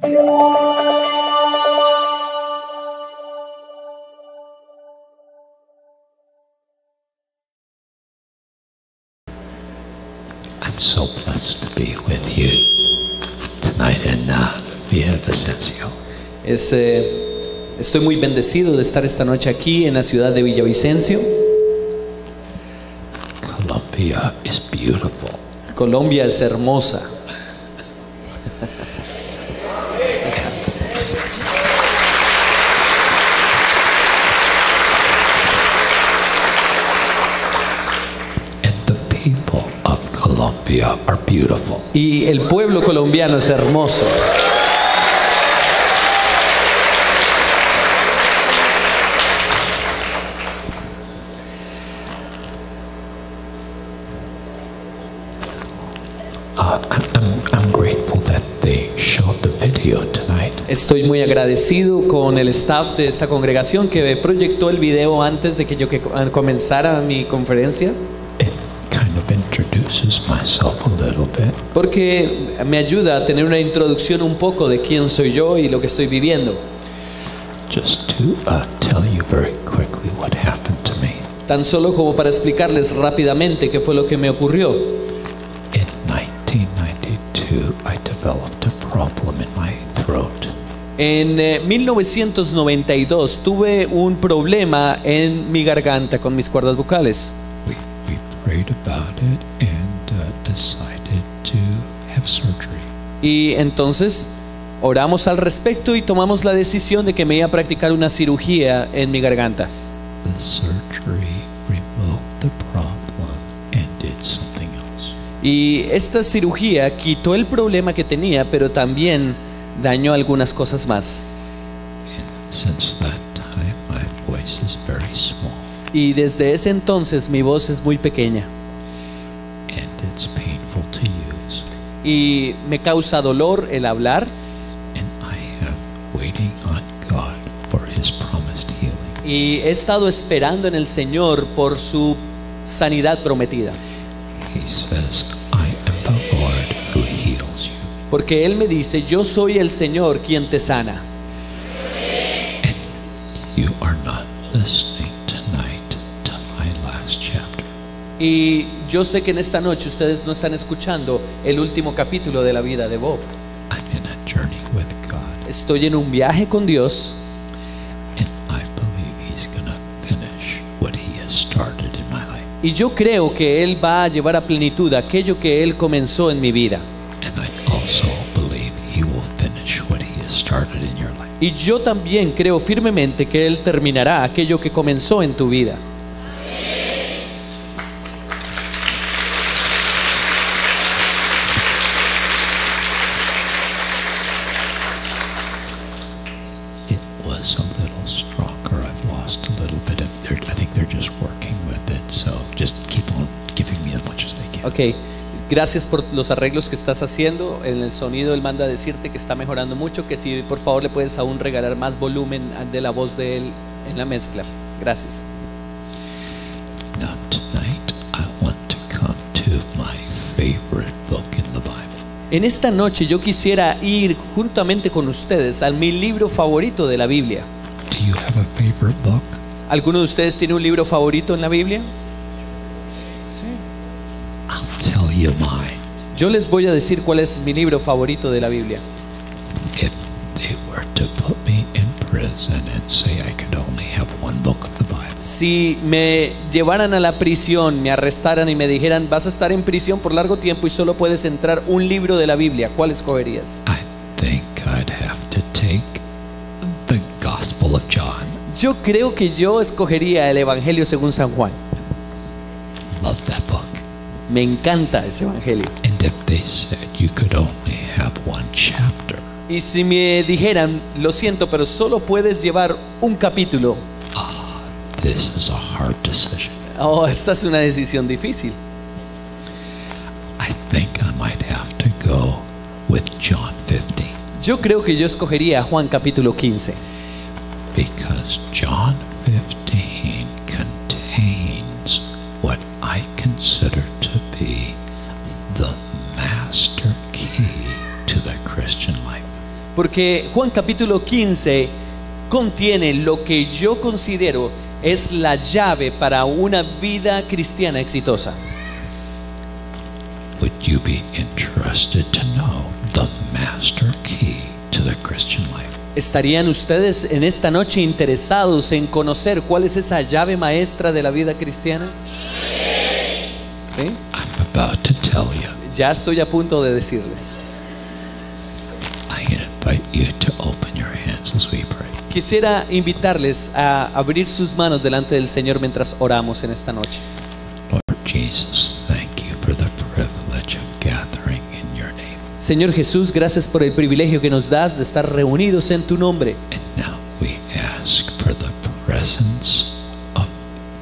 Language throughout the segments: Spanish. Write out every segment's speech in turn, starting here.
I'm so blessed to be with you tonight in Villavicencio. Estoy muy bendecido de estar esta noche aquí en la ciudad de Villavicencio. Colombia is beautiful. Colombia es hermosa. And the people of Colombia are beautiful. Y el pueblo colombiano es hermoso. I'm grateful that they showed the video tonight. Estoy muy agradecido con el staff de esta congregación que proyectó el video antes de que yo comenzara mi conferencia. It kind of introduces myself a little bit. Porque me ayuda a tener una introducción un poco de quién soy yo y lo que estoy viviendo. Just to tell you very quickly what happened to me. Tan solo como para explicarles rápidamente qué fue lo que me ocurrió. In 1992, I developed a problem in my throat. En 1992 tuve un problema en mi garganta con mis cuerdas vocales. We prayed about it and decided to have surgery. Y entonces oramos al respecto y tomamos la decisión de que me iba a practicar una cirugía en mi garganta. The surgery removed the problem and did something else. Y esta cirugía quitó el problema que tenía, pero también dañó algunas cosas más. And since that time, my voice is very small. Y desde ese entonces mi voz es muy pequeña. And it's painful to use. Y me causa dolor el hablar. And I am waiting on God for His promised healing. Y he estado esperando en el Señor por su sanidad prometida. He says, I am the Lord who heals you. Porque Él me dice, yo soy el Señor quien te sana. And you are not listening tonight to my last chapter. Y yo sé que en esta noche ustedes no están escuchando el último capítulo de la vida de Bob. I'm in a journey with God. Estoy en un viaje con Dios. And I believe He's going to finish what He has started in my life. Y yo creo que Él va a llevar a plenitud aquello que Él comenzó en mi vida. And I also believe He will finish what He has started in your life. Y yo también creo firmemente que Él terminará aquello que comenzó en tu vida. It was a little stronger. I've lost a little bit of I think they're just working with it. So just keep on giving me as much as they can. Ok, gracias por los arreglos que estás haciendo. En el sonido Él manda a decirte que está mejorando mucho, que si por favor le puedes aún regalar más volumen de la voz de Él en la mezcla. Gracias. Now tonight I want to come to my favorite book in the Bible. En esta noche yo quisiera ir juntamente con ustedes a mi libro favorito de la Biblia. Do you have a favorite book? ¿Alguno de ustedes tiene un libro favorito en la Biblia? Sí. I'll tell you mine. Yo les voy a decir cuál es mi libro favorito de la Biblia. If they were to put me in prison and say I could only have one book of the Bible, Si me llevaran a la prisión, me arrestaran y me dijeran, vas a estar en prisión por largo tiempo y solo puedes entrar un libro de la Biblia, ¿cuál escogerías? I think I'd have to take the Gospel of John. Yo creo que yo escogería el Evangelio según San Juan. Love that book. Me encanta ese Evangelio. And if they said you could only have one chapter, Y si me dijeran, lo siento, pero solo puedes llevar un capítulo. this is a hard decision. Oh, esta es una decisión difícil. I think I might have to go with John 15 Yo creo que yo escogería Juan capítulo 15. because John 15 contains what I consider to be the master key to the Christian life. Porque Juan capítulo 15 contiene lo que yo considero es la llave para una vida cristiana exitosa. Would you be interested to know the master key to the Christian life? ¿Estarían ustedes en esta noche interesados en conocer cuál es esa llave maestra de la vida cristiana? ¿Sí? I'm about to tell you. Ya estoy a punto de decirles. I invite you to open your hands as we pray. Quisiera invitarles a abrir sus manos delante del Señor mientras oramos en esta noche. Lord Jesus, thank you for the privilege of gathering in your name. Señor Jesús, gracias por el privilegio que nos das de estar reunidos en tu nombre. And now we ask for the presence of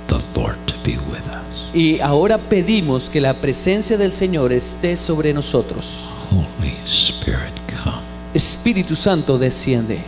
the Lord to be with us. Y ahora pedimos que la presencia del Señor esté sobre nosotros. Holy Spirit, come. Espíritu Santo, desciende.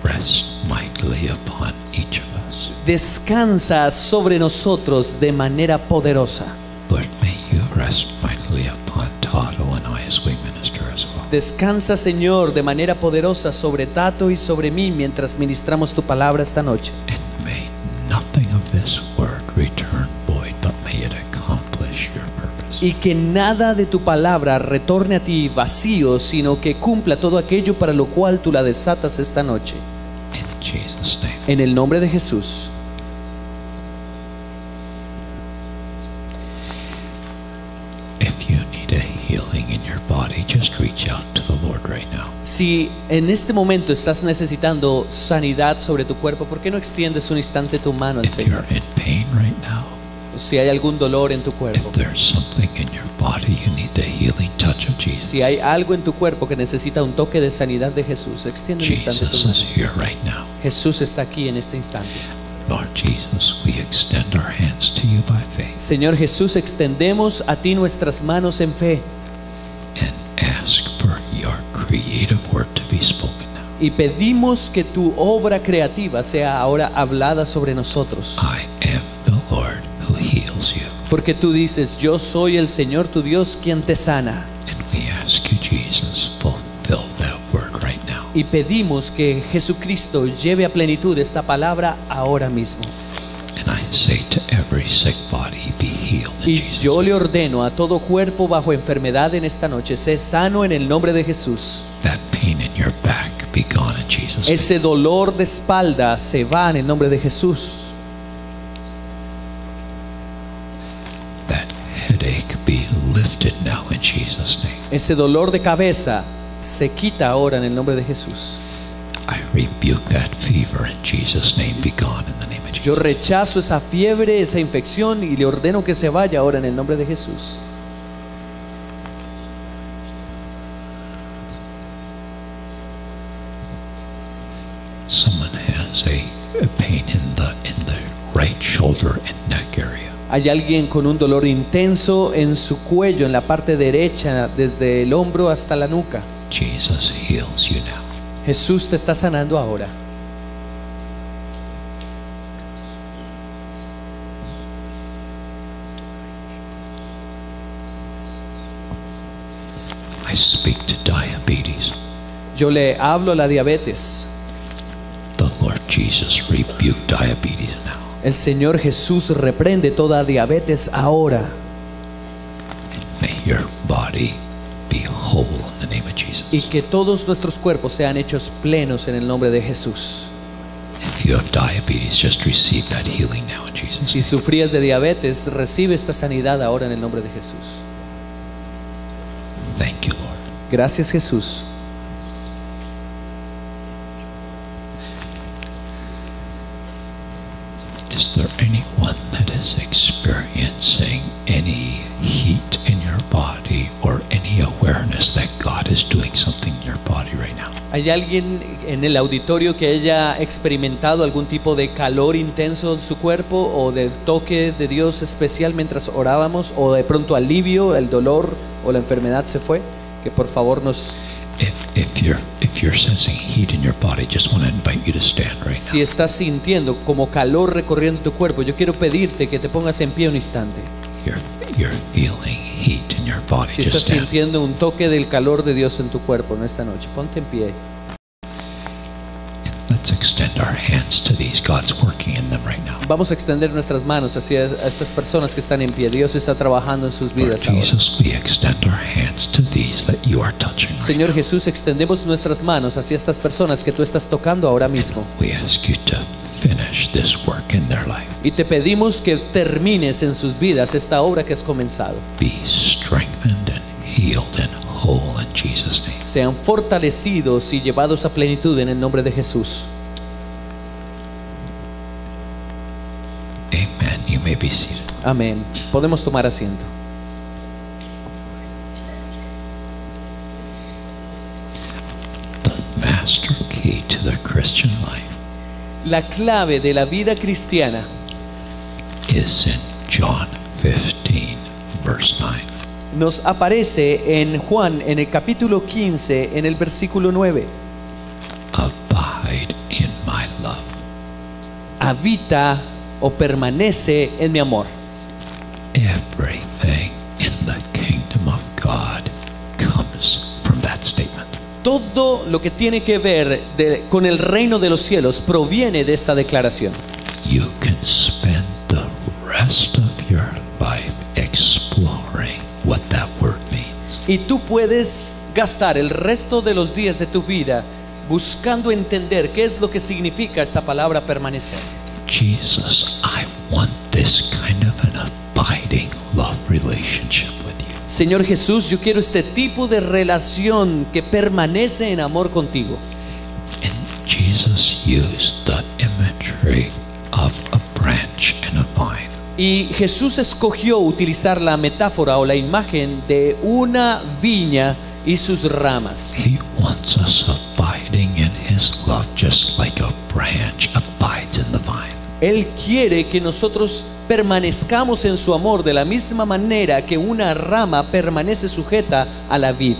Rest mightily upon each of us. Descansa sobre nosotros de manera poderosa. Lord, may you rest mightily upon Tato and I as we minister as well. Descansa, Señor, de manera poderosa sobre Tato y sobre mí mientras ministramos tu palabra esta noche. And may nothing of this word return void, but may it accomplish your purpose. Y que nada de tu palabra retorne a ti vacío, sino que cumpla todo aquello para lo cual tú la desatas esta noche. In Jesus' name. En el nombre de Jesús. If you need a healing in your body, just reach out to the Lord right now. Si en este momento estás necesitando sanidad sobre tu cuerpo, ¿por qué no extiendes un instante tu mano al If Señor? you're in pain right now, Si hay algún dolor en tu cuerpo, if there's something in your body you need the healing touch of Jesus. si hay algo en tu cuerpo que necesita un toque de sanidad de Jesús, extiende un instante Jesus tu is mano. here right now. Jesús está aquí en este instante. Lord Jesus, we extend our hands to you by faith Señor Jesús, extendemos a ti nuestras manos en fe and ask for your creative word to be spoken now. y pedimos que tu obra creativa sea ahora hablada sobre nosotros. I am the Lord who heals you. Porque tú dices, yo soy el Señor tu Dios quien te sana. And we ask you, Jesus, fulfill that word right now. Y pedimos que Jesucristo lleve a plenitud esta palabra ahora mismo. And I say to every sick body, be healed in Y Jesus' yo le name. ordeno a todo cuerpo bajo enfermedad en esta noche, sé sano en el nombre de Jesús. That pain in your back be gone in Jesus' name. Ese dolor de espalda se va en el nombre de Jesús. That headache be lifted now in Jesus' name. Ese dolor de cabeza se quita ahora en el nombre de Jesús. I rebuke that fever in Jesus' name. Be gone in the name of Yo Jesus. rechazo esa fiebre, esa infección y le ordeno que se vaya ahora en el nombre de Jesús. Someone has a pain in the right shoulder and neck area. Hay alguien con un dolor intenso en su cuello, en la parte derecha, desde el hombro hasta la nuca. Jesus heals you now. Jesús te está sanando ahora. I speak to diabetes. Yo le hablo a la diabetes. The Lord Jesus rebuke diabetes now. El Señor Jesús reprende toda diabetes ahora. May your body be whole in the name of Jesus. Y que todos nuestros cuerpos sean hechos plenos en el nombre de Jesús. If you have diabetes, just receive that healing now in Jesus' Si name. sufrías de diabetes, recibe esta sanidad ahora en el nombre de Jesús. Thank you, Lord. Gracias, Jesús. Is there anyone that is experiencing any heat in your body or any awareness that God is doing something in your body right now? ¿Hay alguien en el auditorio que haya experimentado algún tipo de calor intenso en su cuerpo o de toque de Dios especial mientras orábamos o de pronto alivio, el dolor o la enfermedad se fue? Que por favor nos... If you're sensing heat in your body, just want to invite you to stand right Si now. estás sintiendo como calor recorriendo tu cuerpo, yo quiero pedirte que te pongas en pie un instante. You're feeling heat in your body, Si just estás stand. sintiendo un toque del calor de Dios en tu cuerpo en esta noche, ponte en pie. Let's extend our hands to these. God's working in them right now. Vamos a extender nuestras manos hacia estas personas que están en pie. Dios está trabajando en sus Lord vidas ahora. Jesus, we extend our hands to these that you are touching right Señor now. Jesús, extendemos nuestras manos hacia estas personas que tú estás tocando ahora mismo. We ask you to finish this work in their life. Y te pedimos que termines en sus vidas esta obra que has comenzado. Be strengthened and healed and whole in Jesus' name. Sean fortalecidos y llevados a plenitud en el nombre de Jesús. Amen. You may be seated. Amén. Podemos tomar asiento. The master key to the Christian life La clave de la vida cristiana is in John 15, verse 9. nos aparece en Juan, en el capítulo 15, en el versículo 9. Abide in my love. Habita o permanece en mi amor. Everything in the kingdom of God comes from that statement. Todo lo que tiene que ver con el reino de los cielos proviene de esta declaración. You can spend the rest of your life exploring what that word means. Y tú puedes gastar el resto de los días de tu vida buscando entender qué es lo que significa esta palabra permanecer. Jesus, I want this kind of an abiding love relationship with you. Señor Jesús, yo quiero este tipo de relación que permanece en amor contigo. And Jesus used the imagery of a branch and a vine. Y Jesús escogió utilizar la metáfora o la imagen de una viña y sus ramas. He wants us abiding in his love just like a branch abides in the vine. Él quiere que nosotros permanezcamos en su amor de la misma manera que una rama permanece sujeta a la vid.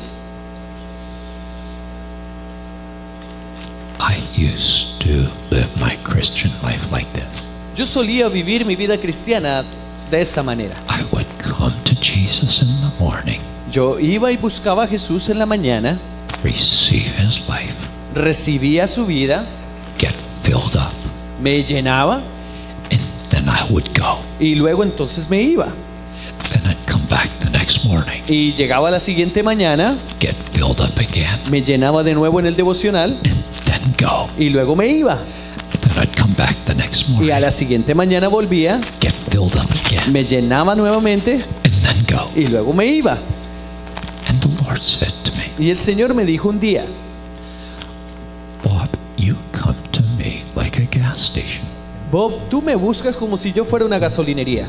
I used to live my Christian life like this. Yo solía vivir mi vida cristiana de esta manera. I would come to Jesus in the morning, Yo iba y buscaba a Jesús en la mañana, receive his life, recibía su vida, get filled up, me llenaba and then I would go. y luego entonces me iba. Then I'd come back the next morning, Y llegaba la siguiente mañana, get filled up again, me llenaba de nuevo en el devocional and then go. y luego me iba. Then I'd come back the next Y morning, a la siguiente mañana volvía, get filled up again, me llenaba nuevamente and then go. y luego me iba. And the Lord said to me, Y el Señor me dijo un día: Bob, you come to me like a gas station. Bob, tú me buscas como si yo fuera una gasolinería.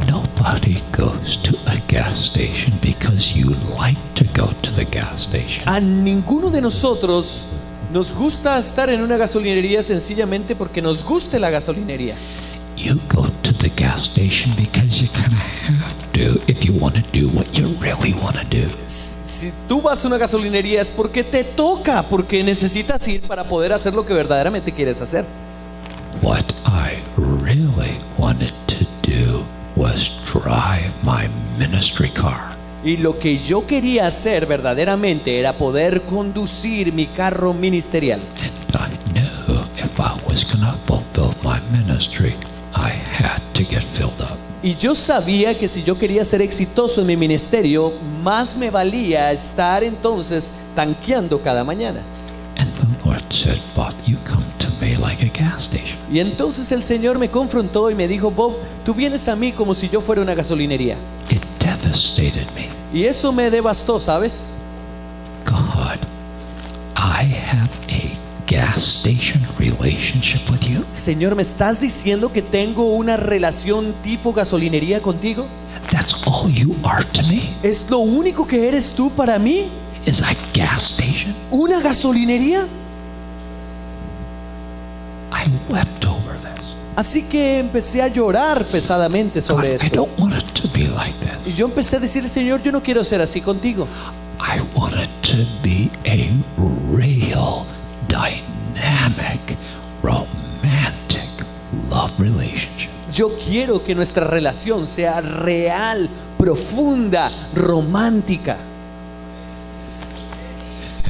Nobody goes to a gas station because you like to go to the gas station. A ninguno de nosotros nos gusta estar en una gasolinería sencillamente porque nos guste la gasolinería. You go to the gas station because you kind of have to if you want to do what you really want to do. Si tú vas a una gasolinería es porque te toca, porque necesitas ir para poder hacer lo que verdaderamente quieres hacer. What I really wanted to do was drive my ministry car. Y lo que yo quería hacer verdaderamente era poder conducir mi carro ministerial. And I knew if I was going to fulfill my ministry, I had to get filled up. Y yo sabía que si yo quería ser exitoso en mi ministerio, más me valía estar entonces tanqueando cada mañana. And the Lord said, Bob, you come to me like a gas station. Y entonces el Señor me confrontó y me dijo: Bob, tú vienes a mí como si yo fuera una gasolinería. It devastated me. Y eso me devastó, ¿sabes? God, I have a gas station relationship with you. Señor, ¿me estás diciendo que tengo una relación tipo gasolinería contigo? That's all you are to me? ¿Es lo único que eres tú para mí? Is a gas station? ¿Una gasolinería? I wept over this. Así que empecé a llorar pesadamente God, sobre I esto. don't want it to be like that. Y yo empecé a decirle: Señor, yo no quiero ser así contigo. I want it to be a real, dynamic, romantic love relationship. Yo quiero que nuestra relación sea real, profunda, romántica.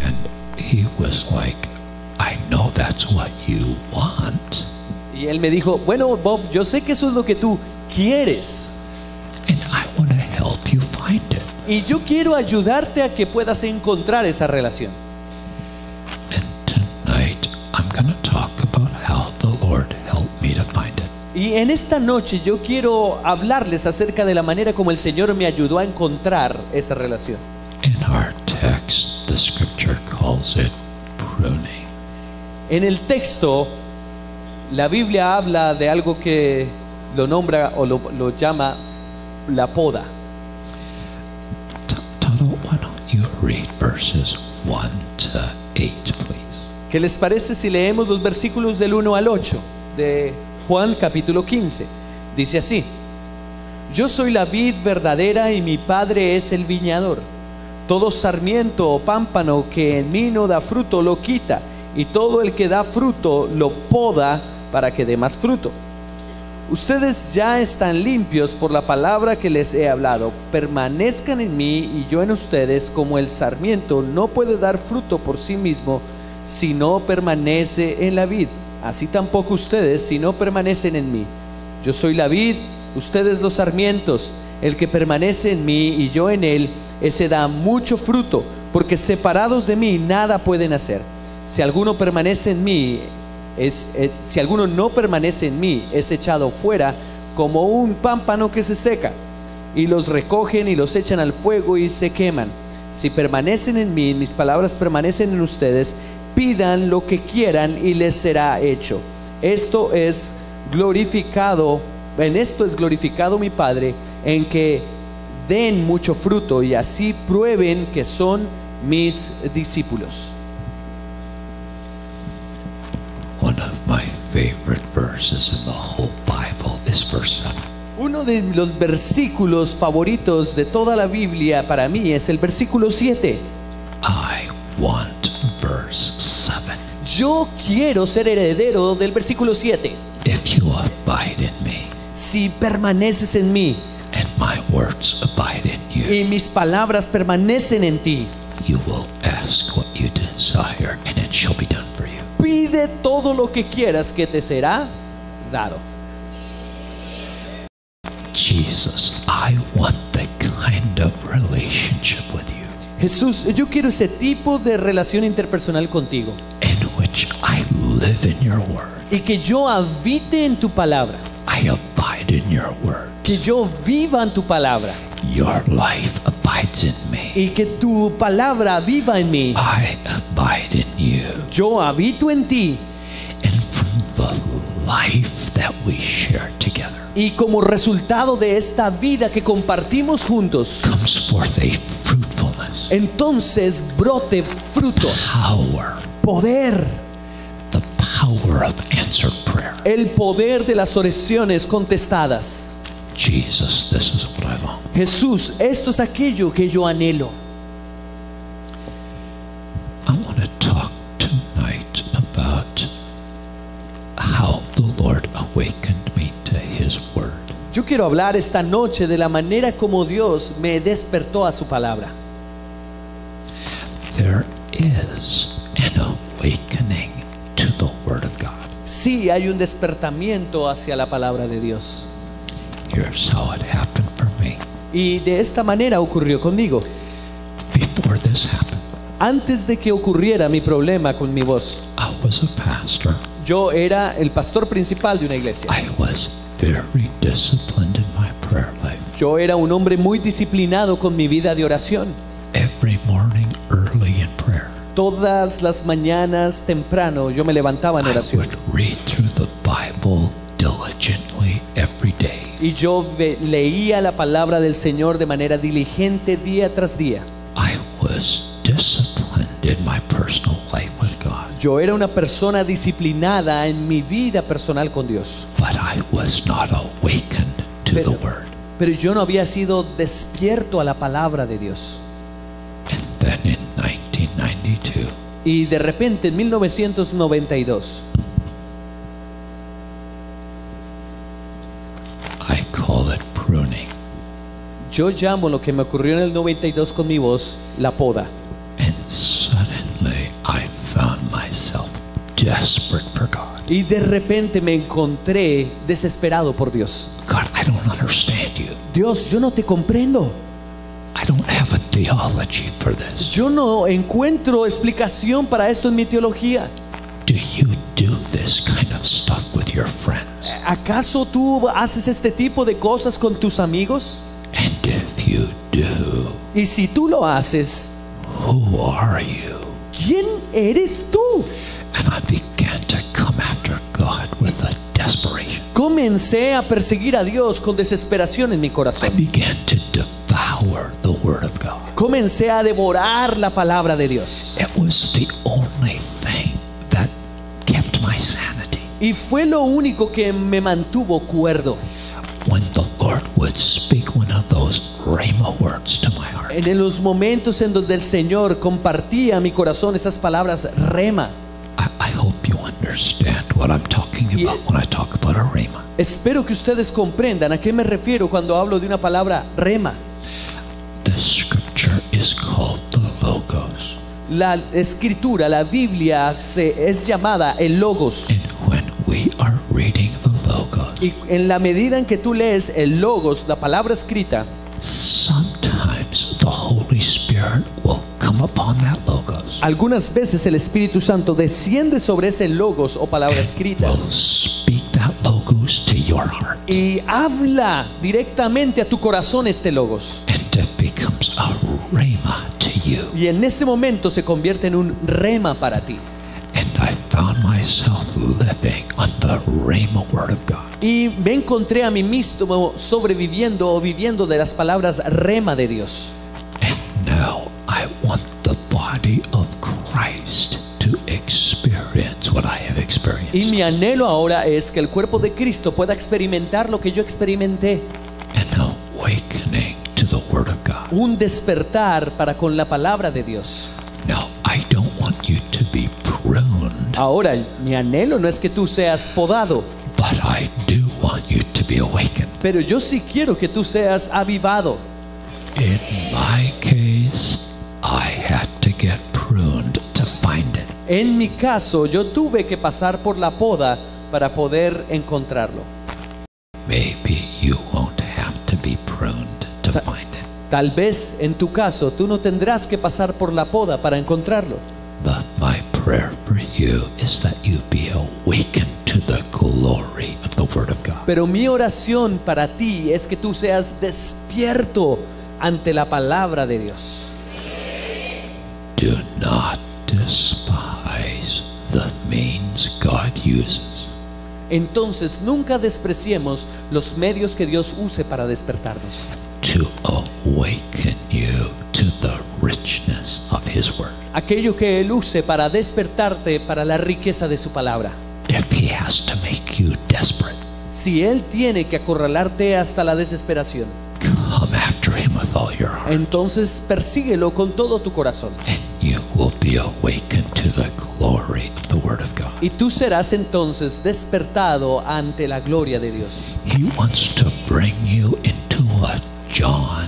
And he was like, I know that's what you want. Y él me dijo, bueno, Bob, yo sé que eso es lo que tú quieres. And I want to help you find it. Y yo quiero ayudarte a que puedas encontrar esa relación. And tonight, I'm going to talk about how the Lord helped me to find it. Y en esta noche yo quiero hablarles acerca de la manera como el Señor me ayudó a encontrar esa relación. In our text, the scripture calls it pruning. En el texto, la Biblia habla de algo que lo nombra o lo llama la poda. Toto, why don't you read verses 1 to 8, please? ¿Qué les parece si leemos los versículos del 1 al 8 de Juan capítulo 15? Dice así: Yo soy la vid verdadera y mi Padre es el viñador. Todo sarmiento o pámpano que en mí no da fruto lo quita, y todo el que da fruto lo poda para que dé más fruto. Ustedes ya están limpios por la palabra que les he hablado. Permanezcan en mí y yo en ustedes, como el sarmiento no puede dar fruto por sí mismo si no permanece en la vid. Así tampoco ustedes si no permanecen en mí. Yo soy la vid, ustedes los sarmientos. El que permanece en mí y yo en él, ese da mucho fruto, porque separados de mí nada pueden hacer. Si alguno permanece en mí, si alguno no permanece en mí, es echado fuera como un pámpano que se seca, y los recogen y los echan al fuego y se queman. Si permanecen en mí, mis palabras permanecen en ustedes, pidan lo que quieran y les será hecho. En esto es glorificado mi Padre, en que den mucho fruto y así prueben que son mis discípulos. One of my favorite verses in the whole Bible is verse 7. Uno de los versículos favoritos de toda la Biblia para mí es el versículo 7. I want verse 7. Yo quiero ser heredero del versículo 7. If you abide in me, Si permaneces en mí and my words abide in you, y mis palabras permanecen en ti, you will ask what you desire, and it shall be done for you. pide todo lo que quieras que te será dado. Jesus, I want the kind of relationship with you Jesús, yo quiero ese tipo de relación interpersonal contigo, in which I live in your word. y que yo habite en tu palabra, I abide in your word. que yo viva en tu palabra, Your life abides in me. y que tu palabra viva en mí. I abide in you. Yo habito en ti, And from the life that we share together y como resultado de esta vida que compartimos juntos, comes forth a fruitfulness, entonces brote fruto, power, poder, the power of answered prayer. el poder de las oraciones contestadas. Jesus, this is what I long. Jesús, esto es aquello que yo anhelo. I want to talk tonight about how the Lord awakened me to His Word. Yo quiero hablar esta noche de la manera como Dios me despertó a su palabra. There is an awakening to the Word of God. Sí, hay un despertamiento hacia la palabra de Dios. Here's how it happened for me. Y de esta manera ocurrió conmigo. Before this happened, Antes de que ocurriera mi problema con mi voz, I was a pastor. yo era el pastor principal de una iglesia. I was very disciplined in my prayer life. Yo era un hombre muy disciplinado con mi vida de oración. Every morning early in prayer, Todas las mañanas temprano yo me levantaba en I oración. would read through the Bible diligently every day. Y yo leía la palabra del Señor de manera diligente día tras día. I was disciplined in my personal life with God, Yo era una persona disciplinada en mi vida personal con Dios. but I was not awakened to the Word. Pero yo no había sido despierto a la palabra de Dios. And then in 1992, Y de repente en 1992 Yo llamo lo que me ocurrió en el 92 con mi voz, la poda. And suddenly I found myself desperate for God. Y de repente me encontré desesperado por Dios. God, I don't understand you. Dios, yo no te comprendo. I don't have a theology for this. Yo no encuentro explicación para esto en mi teología. Do you do this kind of stuff with your friends? ¿Acaso tú haces este tipo de cosas con tus amigos? And if you do, Y si tú lo haces, who are you? ¿quién eres tú? And I began to come after God with a desperation. Comencé a perseguir a Dios con desesperación en mi I corazón. began to devour the Word of God. Comencé a devorar la palabra de Dios. It was the only thing that kept my sanity. Y fue lo único que me mantuvo cuerdo. When the Lord would speak one of those rhema words to my heart, En los momentos en donde el Señor compartía a mi corazón esas palabras rema. I hope you understand what I'm talking about when I talk about a rhema. Espero que ustedes comprendan a qué me refiero cuando hablo de una palabra rema. The scripture is called the Logos. La escritura, la Biblia es llamada el Logos. And when we are reading the Logos, Y en la medida en que tú lees el Logos, la palabra escrita, sometimes the Holy Spirit will come upon that Logos algunas veces el Espíritu Santo desciende sobre ese Logos o palabra and escrita will speak that Logos to your heart. y habla directamente a tu corazón este Logos. And it becomes a rhema to you. Y en ese momento se convierte en un rema para ti. And I found myself living on the rhema word of God. Y me encontré a mí mismo sobreviviendo o viviendo de las palabras rema de Dios. And now I want the body of Christ to experience what I have experienced. Y mi anhelo ahora es que el cuerpo de Cristo pueda experimentar lo que yo experimenté. An awakening to the word of God. Un despertar para con la palabra de Dios. Now, I don't want you to be pruned, Ahora, mi anhelo no es que tú seas podado, but I do want you to be awakened. pero yo sí quiero que tú seas avivado. In my case, I had to get pruned to find it. En mi caso, yo tuve que pasar por la poda para poder encontrarlo. Maybe you won't have to be pruned to find it. Tal vez en tu caso tú no tendrás que pasar por la poda para encontrarlo. But my prayer for you is that you be awakened to the glory of the Word of God. Pero mi oración para ti es que tú seas despierto ante la palabra de Dios. Do not despise the means God uses Entonces nunca despreciemos los medios que Dios use para despertarnos, to awaken you to the richness of His Word. aquello que Él use para despertarte para la riqueza de su palabra. If He has to make you desperate, Si Él tiene que acorralarte hasta la desesperación, come after Him with all your heart, entonces persíguelo con todo tu corazón. and you will be awakened to the glory of the Word of God. Y tú serás entonces despertado ante la gloria de Dios. He wants to bring you into a John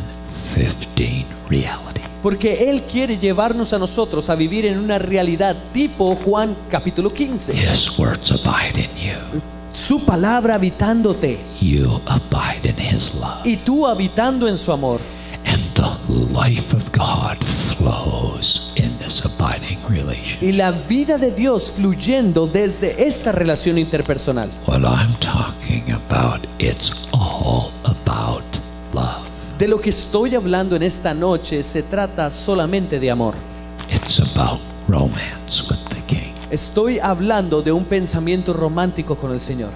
15 reality. Porque Él quiere llevarnos a nosotros a vivir en una realidad tipo Juan capítulo 15. His words abide in you. Su palabra habitándote You abide in His love. y tú habitando en su amor. And the life of God flows in this abiding relation. Y la vida de Dios fluyendo desde esta relación interpersonal. What I'm talking about, it's all about love. De lo que estoy hablando en esta noche se trata solamente de amor. It's about romance with the King. Estoy hablando de un pensamiento romántico con el Señor.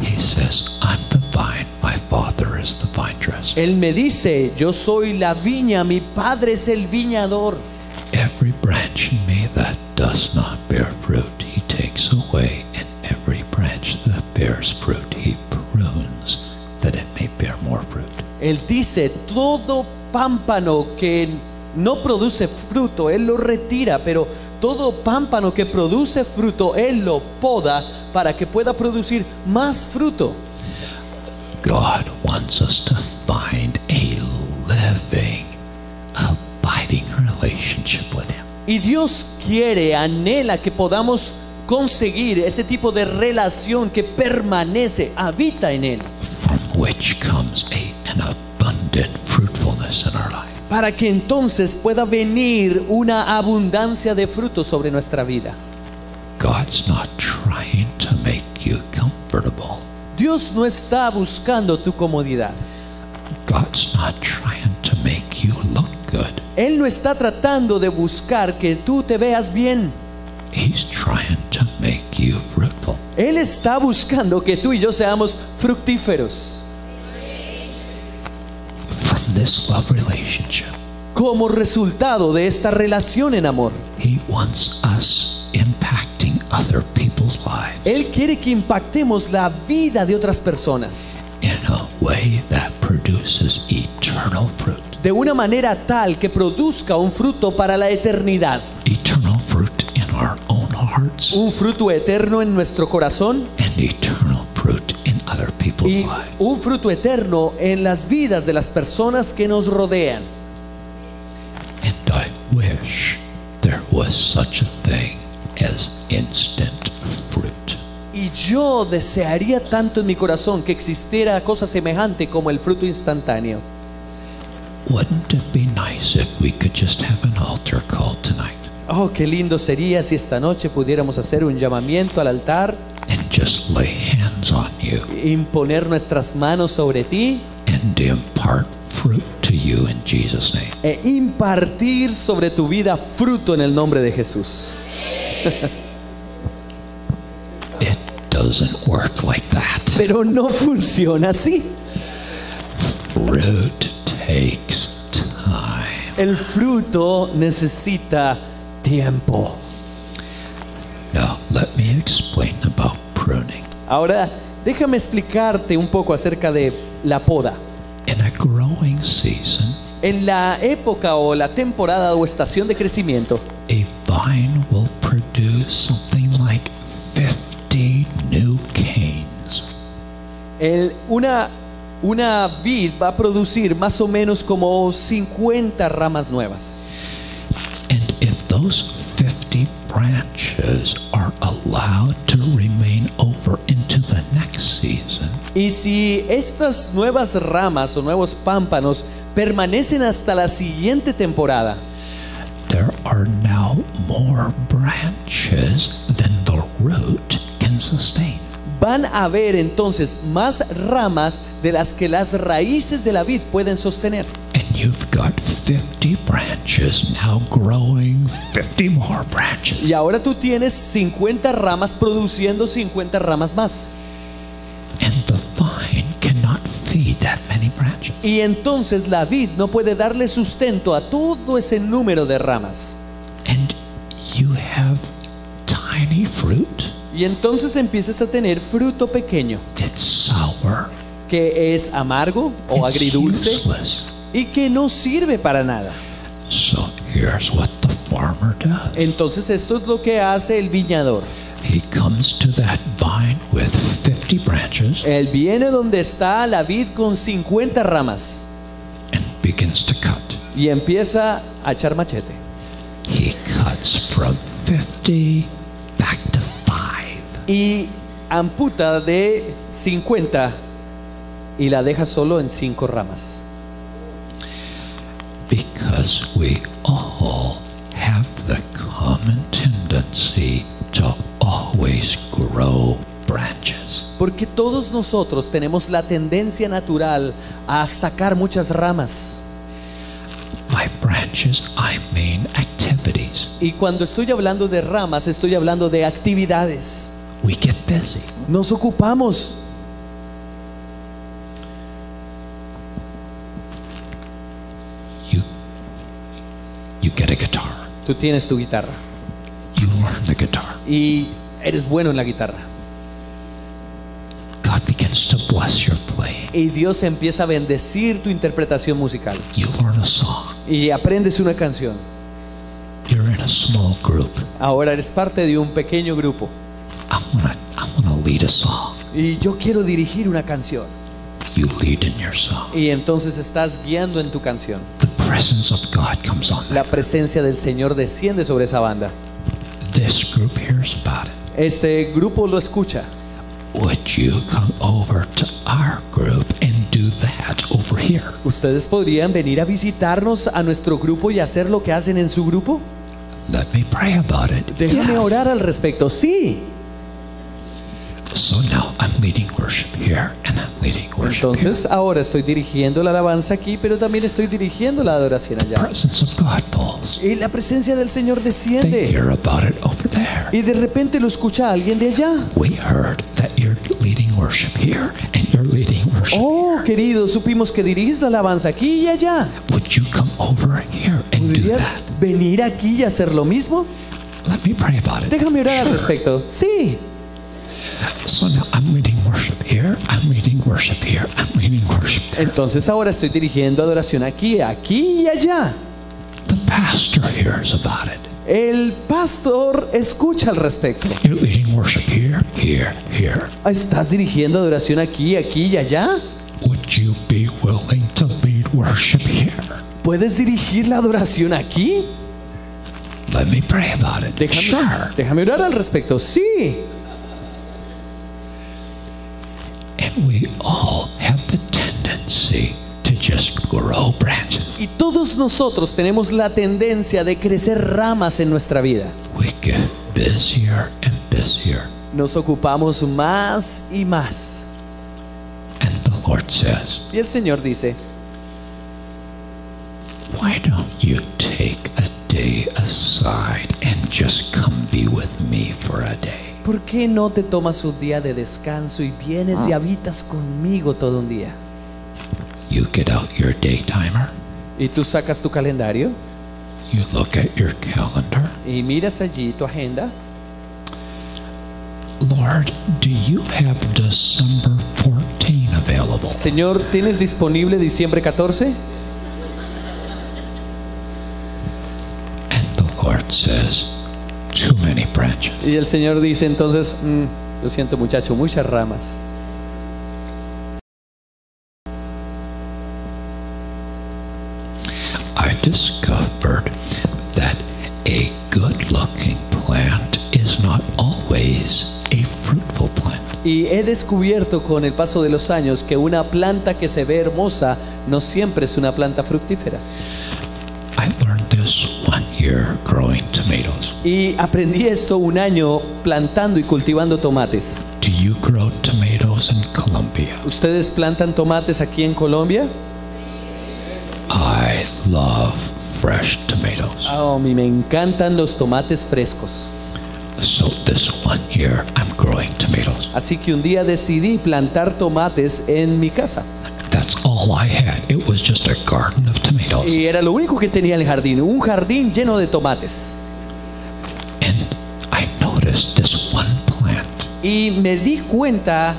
He says, I'm the vine, my Father is the vine dresser. Él me dice, yo soy la viña, mi Padre es el viñador. Every branch in me that does not bear fruit, He takes away, and every branch that bears fruit, He prunes, that it may bear more fruit. Él dice, todo pámpano que no produce fruto, Él lo retira, pero todo pámpano que produce fruto, Él lo poda para que pueda producir más fruto. God wants us to find a living, abiding relationship with Him. Y Dios quiere, anhela que podamos conseguir ese tipo de relación que permanece, habita en Él, From which comes an abundant fruitfulness in our life. para que entonces pueda venir una abundancia de frutos sobre nuestra vida. God's not trying to make you comfortable. Dios no está buscando tu comodidad. God's not trying to make you look good. Él no está tratando de buscar que tú te veas bien. He's trying to make you fruitful. Él está buscando que tú y yo seamos fructíferos. From this love relationship, Como resultado de esta relación en amor, He wants us impacting other people's lives Él quiere que impactemos la vida de otras personas in a way that produces eternal fruit. de una manera tal que produzca un fruto para la eternidad. Eternal fruit in our own hearts Un fruto eterno en nuestro corazón and eternal fruit in other people's y lives. un fruto eterno en las vidas de las personas que nos rodean. And I wish there was such a thing as instant fruit. Y yo desearía tanto en mi corazón que existiera cosa semejante como el fruto instantáneo. Wouldn't it be nice if we could just have an altar call tonight Oh, qué lindo sería si esta noche pudiéramos hacer un llamamiento al altar, and just lay hands on you imponer nuestras manos sobre ti and impart fruit to you in Jesus' name? e impartir sobre tu vida fruto en el nombre de Jesús. It doesn't work like that. Pero no funciona así. Fruit takes time. El fruto necesita tiempo. Now, let me explain about pruning. Ahora, déjame explicarte un poco acerca de la poda. In a growing season, En la época o la temporada o estación de crecimiento, a vine will produce something like 50 new canes. una vid va a producir más o menos como 50 ramas nuevas. And if those 50 branches are allowed to remain over into the next season, Y si estas nuevas ramas o nuevos pámpanos permanecen hasta la siguiente temporada, there are now more branches than the root can sustain. van a haber entonces más ramas de las que las raíces de la vid pueden sostener. And you've got 50 branches now growing 50 more branches. Y ahora tú tienes 50 ramas produciendo 50 ramas más. And the vine cannot feed that many branches. Y entonces la vid no puede darle sustento a todo ese número de ramas. And you have tiny fruit. Y entonces empiezas a tener fruto pequeño, It's sour. que es amargo o It's agridulce useless. y que no sirve para nada. So here's what the farmer does. Entonces esto es lo que hace el viñador. He comes to that vine with 50 branches Él viene donde está la vid con 50 ramas and begins to cut. y empieza a echar machete. He cuts from 50 back to 5. Y amputa de 50 y la deja solo en 5 ramas. Because we all have the common tendency to always grow branches. Porque todos nosotros tenemos la tendencia natural a sacar muchas ramas. By branches, I mean activities. Y cuando estoy hablando de ramas, estoy hablando de actividades. We get busy. Nos ocupamos. You get a guitar. Tú tienes tu guitarra You learn the guitar. y eres bueno en la guitarra. God begins to bless your playing. Y Dios empieza a bendecir tu interpretación musical. You learn a song. Y aprendes una canción. You're in a small group. Ahora eres parte de un pequeño grupo. I wanna lead a song. Y yo quiero dirigir una canción. you lead in your song. Y entonces estás guiando en tu canción. The presence of God comes on La that. presencia del Señor desciende sobre esa banda. This group hears about it. Este grupo lo escucha. Would you come over to our group and do that over here? ¿Ustedes podrían venir a visitarnos a nuestro grupo y hacer lo que hacen en su grupo? Let me pray about it. Déjame Yes. orar al respecto. Sí. So now I'm leading worship here and I'm leading worship Entonces ahora estoy dirigiendo la alabanza aquí, pero también estoy dirigiendo la adoración here. The allá. presence of God falls. Y la presencia del Señor They desciende. hear about it over there. Y de repente lo escucha alguien de allá. We heard that you're leading worship here and you're leading worship. Oh, querido, supimos que diriges la alabanza aquí y allá. Would you come over here and do ¿Podrías that? venir aquí y hacer lo mismo? Let me pray about it. Déjame orar al Sure. respecto. Sí. So now I'm leading worship here. I'm leading worship here. I'm leading worship there. Entonces ahora estoy dirigiendo adoración aquí, aquí y allá. The pastor hears about it. El pastor escucha al respecto. You're leading worship here, here, here. ¿Estás dirigiendo adoración aquí, aquí y allá? Would you be willing to lead worship here? ¿Puedes dirigir la adoración aquí? Let me pray about it. Sure. Déjame orar al respecto. Sí. And we all have the tendency to just grow branches. Y todos nosotros tenemos la tendencia de crecer ramas en nuestra vida. We get busier and busier. Nos ocupamos más y más. And the Lord says, Y el Señor dice, why don't you take a day aside and just come be with me for a day? ¿por qué no te tomas un día de descanso y vienes y habitas conmigo todo un día? You get out your day timer. Y tú sacas tu calendario You look at your calendar. y miras allí tu agenda. Lord, do you have December 14 available? Señor, ¿tienes disponible diciembre 14? And the Lord says, too many branches. Y el Señor dice entonces, lo siento muchacho, muchas ramas. I discovered that a good-looking plant is not always a fruitful plant. Y he descubierto con el paso de los años que una planta que se ve hermosa no siempre es una planta fructífera. I learned this one year growing tomatoes. Y aprendí esto un año plantando y cultivando tomates. Do you grow tomatoes in Colombia? ¿Ustedes plantan tomates aquí en Colombia? I love fresh tomatoes. Oh, a mí me encantan los tomates frescos. So this one year I'm growing tomatoes. Así que un día decidí plantar tomates en mi casa. That's all I had. It was just a garden of tomatoes. Y era lo único que tenía en el jardín, un jardín lleno de tomates. And I noticed this one plant. Y me di cuenta,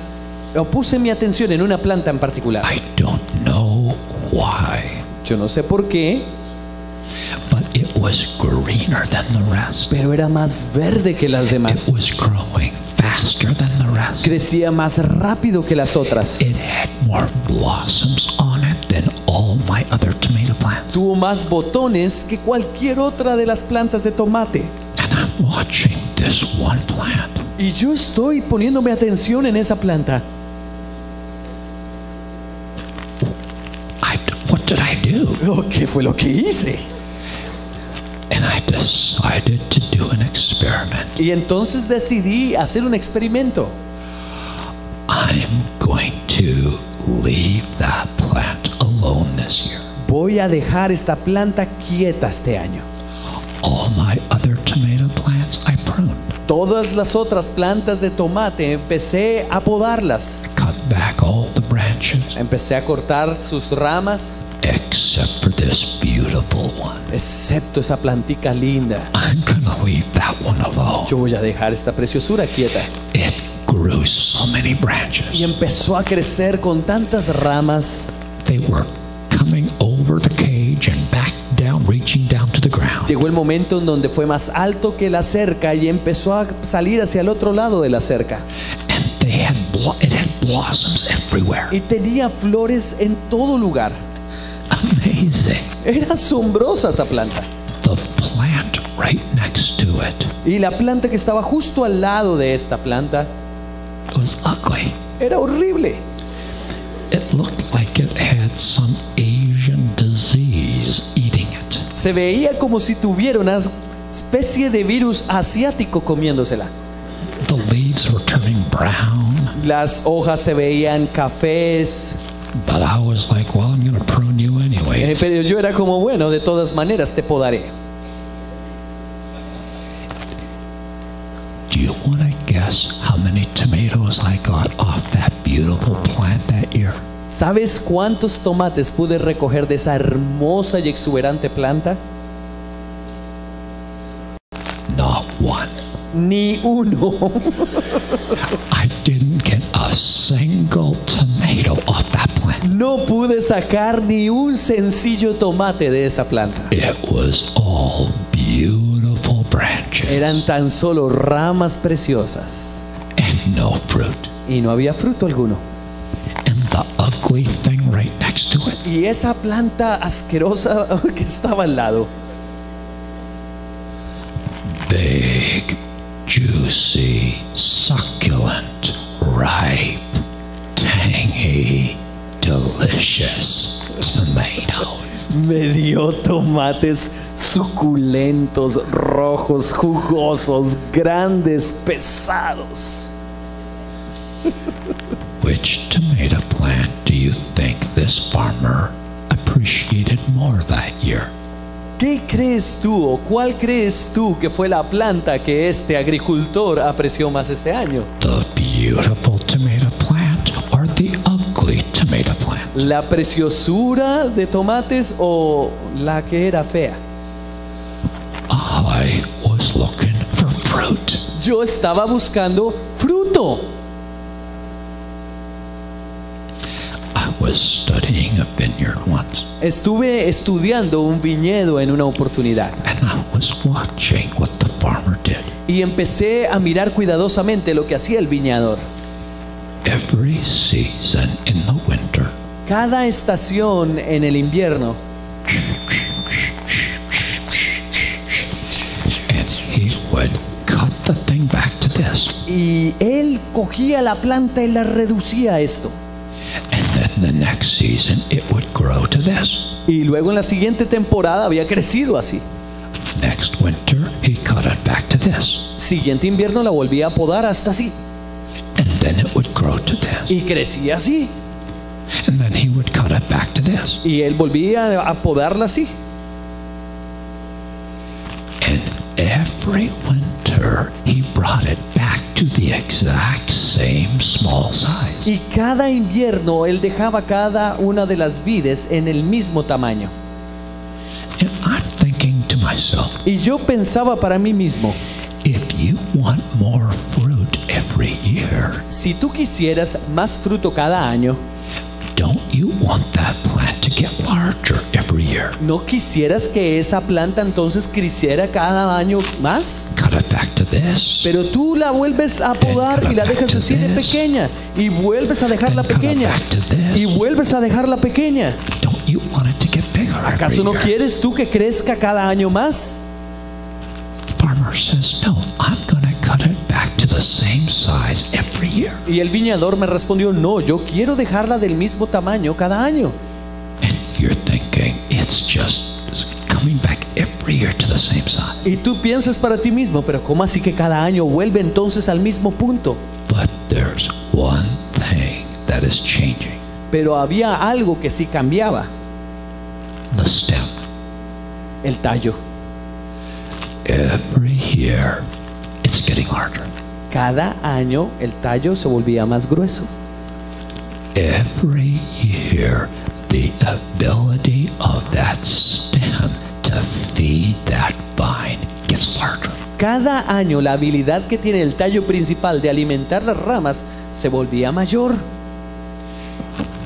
o puse mi atención en una planta en particular. I don't know why, Yo no sé por qué, but it was greener than the rest. pero era más verde que las It demás. was growing faster than the rest. Crecía más rápido que las otras. It had more blossoms on it than all my other tomato plants. Tuvo más botones que cualquier otra de las plantas de tomate. And I'm watching this one plant. Y yo estoy poniéndome atención en esa planta. What did I do? Oh, ¿qué fue lo que hice? And I decided to do an experiment. Y entonces decidí hacer un experimento. I'm going to leave that plant alone this year. Voy a dejar esta planta quieta este año. All my other tomato plants I pruned. Todas las otras plantas de tomate empecé a podarlas. Cut back all the branches Empecé a cortar sus ramas, except for this beautiful one. excepto esa plantica linda. I'm gonna leave that one alone. Yo voy a dejar esta preciosura quieta. It grew so many Y branches. empezó a crecer con tantas ramas. They were coming over the cage and back down, reaching down to the ground. Llegó el momento en donde fue más alto que la cerca y empezó a salir hacia el otro lado de la cerca. And they had it had blossoms everywhere. y tenía flores en todo lugar. Amazing. Era asombrosa esa planta. The plant right next to it Y la planta que estaba justo al lado de esta planta was ugly. era horrible. It looked like it had some Asian disease eating it. Se veía como si tuviera una especie de virus asiático comiéndosela. The leaves were turning brown, Las hojas se veían cafés, but I was like, well, I'm going to prune you anyway. pero yo era como, bueno, de todas maneras te podaré. Do you want to guess how many tomatoes I got off that beautiful plant that year? ¿Sabes cuántos tomates pude recoger de esa hermosa y exuberante planta? Not one. Ni uno. I didn't get a single tomato off that plant. No pude sacar ni un sencillo tomate de esa planta. It was all beautiful branches Eran tan solo ramas preciosas and no fruit. y no había fruto alguno. And the ugly thing right next to it, Y esa planta asquerosa que estaba al lado, big, juicy, succulent, ripe, tangy, delicious tomatoes. me dio tomates suculentos, rojos, jugosos, grandes, pesados. Which tomato plant do you think this farmer appreciated more that year? ¿Qué crees tú o cuál crees tú que fue la planta que este agricultor apreció más ese año? The beautiful tomato plant or the ugly tomato plant? ¿La preciosura de tomates o la que era fea? I was looking for fruit. Yo estaba buscando fruto. I was studying a vineyard once, Estuve estudiando un viñedo en una oportunidad and I was watching what the farmer did. y empecé a mirar cuidadosamente lo que hacía el viñador. Every season in the winter, Cada estación en el invierno, and he would cut the thing back to this, y él cogía la planta y la reducía a esto. and then the next season it would grow to this. Y luego en la siguiente temporada había crecido así. Next winter, he cut it back to this, Siguiente invierno la volvía a podar hasta así. and then it would grow to this, Y crecía así. and then he would cut it back to this. Y él volvía a podarla así. And every winter, he brought it back to the exact same small size. Y cada invierno él dejaba cada una de las vides en el mismo tamaño. And I'm thinking to myself, Y yo pensaba para mí mismo, if you want more fruit every year, si tú quisieras más fruto cada año, don't you want that plant to get larger every year? ¿no quisieras que esa planta entonces creciera cada año más? Cut it back to this. Pero tú la vuelves a podar y la dejas así de pequeña, y vuelves a dejarla Then cut it pequeña, back to y this. vuelves a dejarla pequeña. Don't you want it to get bigger ¿Acaso every no year? quieres tú que crezca cada año más? Farmer says, no, I'm going to cut it back to the same size every year. Y el viñador me respondió, no, yo quiero dejarla del mismo tamaño cada año. And you're thinking, it's just coming back every year to the same size. Y tú piensas para ti mismo, pero ¿cómo así que cada año vuelve entonces al mismo punto? But there's one thing that is changing. Pero había algo que sí cambiaba, The stem. el tallo. Every year, it's getting larger. Cada año el tallo se volvía más grueso. Every year, the ability of that stem to feed that vine gets larger. Cada año la habilidad que tiene el tallo principal de alimentar las ramas se volvía mayor.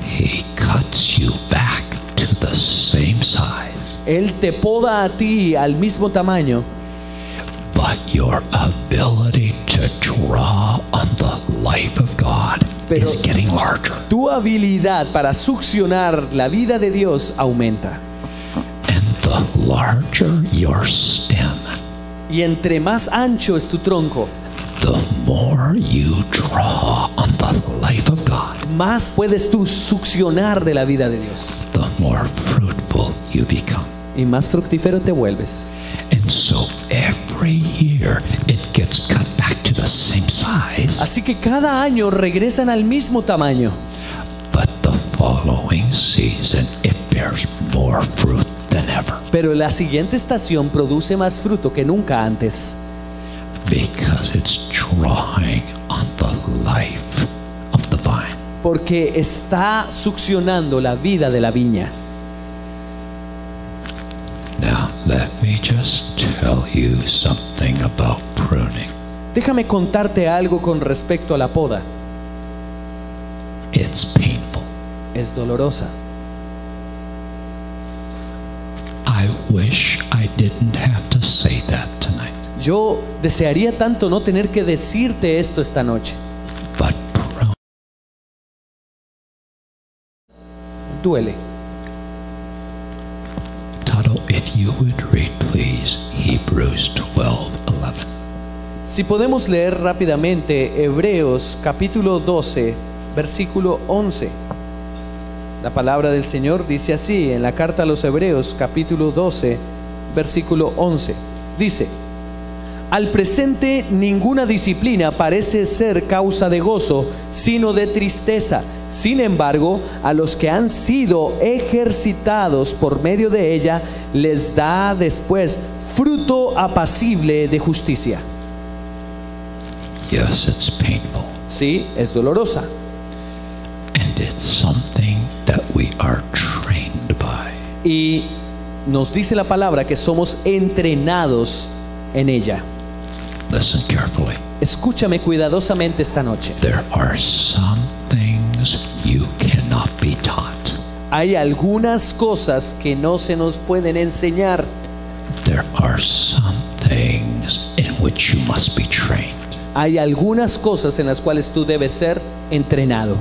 He cuts you back to the same size, Él te poda a ti al mismo tamaño, but your ability to draw on the life of God Pero is getting larger. tu habilidad para succionar la vida de Dios aumenta. And the larger your stem, Y entre más ancho es tu tronco, the more you draw on the life of God, más puedes tú succionar de la vida de Dios. the more fruitful you become. Y más fructífero te vuelves. And so every year it gets cut back to the same size, Así que cada año regresan al mismo tamaño. but the following season it bears more fruit than ever, Pero la siguiente estación produce más fruto que nunca antes. because it's drawing on the life of the vine. Porque está succionando la vida de la viña. Now, let me just tell you something about pruning. Déjame contarte algo con respecto a la poda. It's painful. Es dolorosa. I wish I didn't have to say that tonight, Yo desearía tanto no tener que decirte esto esta noche. but pruning Duele. Toto, if you would read, please, Hebrews 12:11. Si podemos leer rápidamente Hebreos capítulo 12, versículo 11. La palabra del Señor dice así en la carta a los Hebreos capítulo 12, versículo 11. Dice: al presente ninguna disciplina parece ser causa de gozo, sino de tristeza. Sin embargo, a los que han sido ejercitados por medio de ella, les da después fruto apacible de justicia. Yes, it's painful, Sí, es dolorosa. and it's something that we are trained by. Y nos dice la palabra que somos entrenados en ella. Listen carefully. Escúchame cuidadosamente esta noche. There are some things you cannot be taught. Hay algunas cosas que no se nos pueden enseñar. There are some things in which you must be trained. Hay algunas cosas en las cuales tú debes ser entrenado.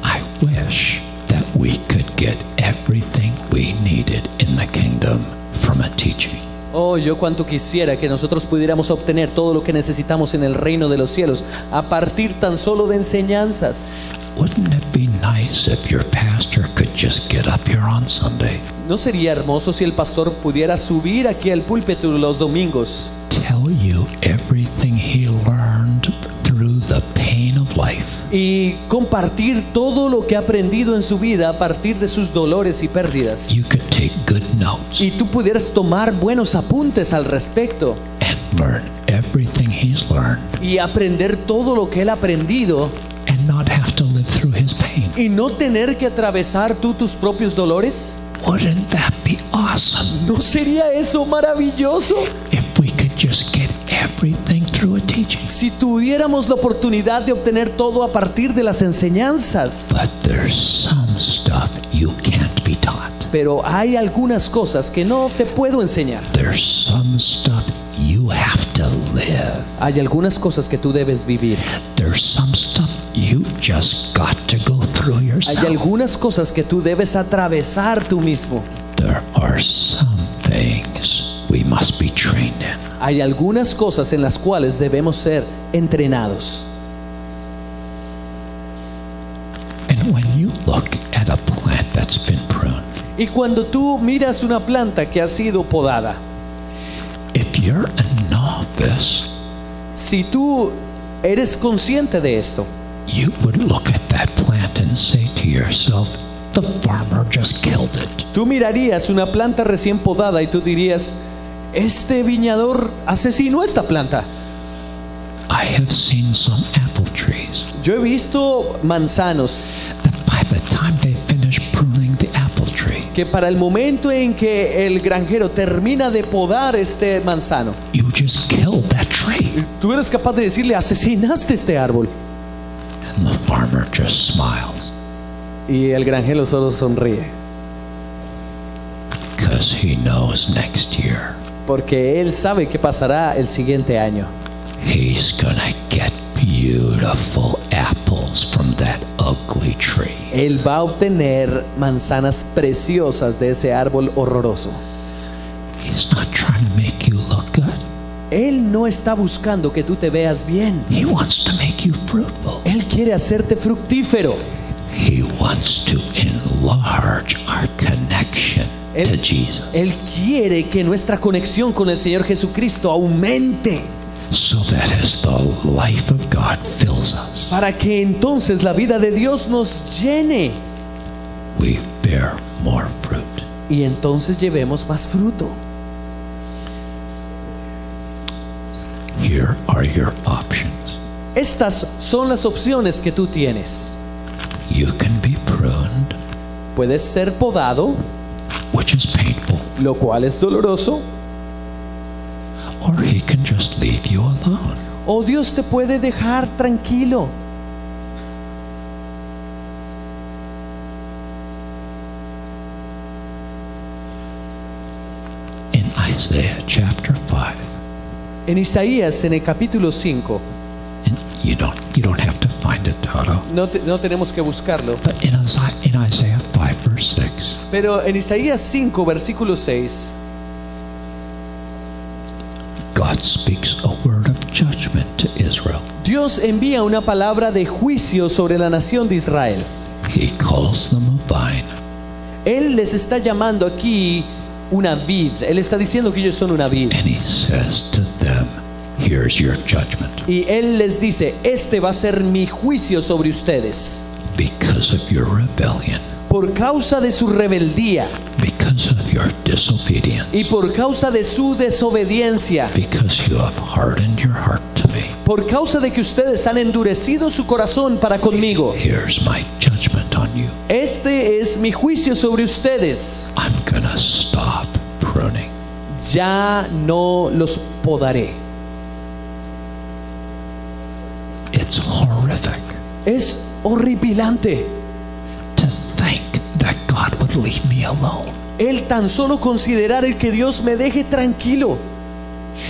I wish that we could get everything we needed in the kingdom from a teaching. Oh, yo cuánto quisiera que nosotros pudiéramos obtener todo lo que necesitamos en el reino de los cielos a partir tan solo de enseñanzas. Wouldn't it be nice if your pastor could just get up here on Sunday, ¿No sería hermoso si el pastor pudiera subir aquí al púlpito los domingos tell you everything he learned through the pain of life, y compartir todo lo que ha aprendido en su vida a partir de sus dolores y pérdidas? you could take good notes Y tú pudieras tomar buenos apuntes al respecto and learn everything he's learned y aprender todo lo que él ha aprendido and not have to live through his pain? y no tener que atravesar tú tus propios dolores. Wouldn't that be awesome ¿No sería eso maravilloso? if we could just get everything through a teaching? Si tuviéramos la oportunidad de obtener todo a partir de las enseñanzas. But there's some stuff you can't be taught. Pero hay algunas cosas que no te puedo enseñar. There's some stuff you have to live. Hay algunas cosas que tú debes vivir. There's some stuff you just got to go through Hay yourself. algunas cosas que tú debes atravesar tú mismo. There are some things we must be trained in. Hay algunas cosas en las cuales debemos ser entrenados. And when you look at a plant that's been pruned, Y cuando tú miras una planta que ha sido podada, if you're a novice, si tú eres consciente de esto, you would look at that plant and say to yourself, the farmer just killed it. tú mirarías una planta recién podada y tú dirías, este viñador asesinó esta planta. I have seen some apple trees Yo he visto manzanos that by the time they finish pruning the apple tree, que para el momento en que el granjero termina de podar este manzano, you just killed that tree. tú eres capaz de decirle, asesinaste este árbol. And the farmer just smiles Y el granjero solo sonríe, because he knows next year porque él sabe qué pasará el siguiente año. he's gonna get beautiful beautiful apples from that ugly tree. Él va a obtener manzanas preciosas de ese árbol horroroso. He's not trying to make you look good. Él no está buscando que tú te veas bien. He wants to make you fruitful. Él quiere hacerte fructífero. He wants to enlarge our connection to Jesus, Él quiere que nuestra conexión con el Señor Jesucristo aumente, so that as the life of God fills us, para que entonces la vida de Dios nos llene we bear more fruit. y entonces llevemos más fruto. Here are your options. Estas son las opciones que tú tienes. You can be pruned, Puedes ser podado, which is painful, lo cual es doloroso, or He can just leave you alone. o Dios te puede dejar tranquilo. In Isaiah chapter 5, En Isaías, en el capítulo 5, and you don't have to find it, Toto, no tenemos que buscarlo, but in Isaiah 5 verse 6, pero en Isaías 5, versículo 6, God speaks a word of judgment to Israel. Dios envía una palabra de juicio sobre la nación de Israel. He calls them a vine. Él les está llamando aquí una vid. Él está diciendo que ellos son una vid. And He says to them, here's your judgment. Y Él les dice, este va a ser mi juicio sobre ustedes. Because of your rebellion, Por causa de su rebeldía because of your disobedience, y por causa de su desobediencia, because you have hardened your heart to me, por causa de que ustedes han endurecido su corazón para conmigo, here's my judgment on you. este es mi juicio sobre ustedes. I'm gonna stop pruning. Ya no los podaré. It's horrific Es horripilante. to think that God would leave me alone. El tan solo considerar el que Dios me deje tranquilo.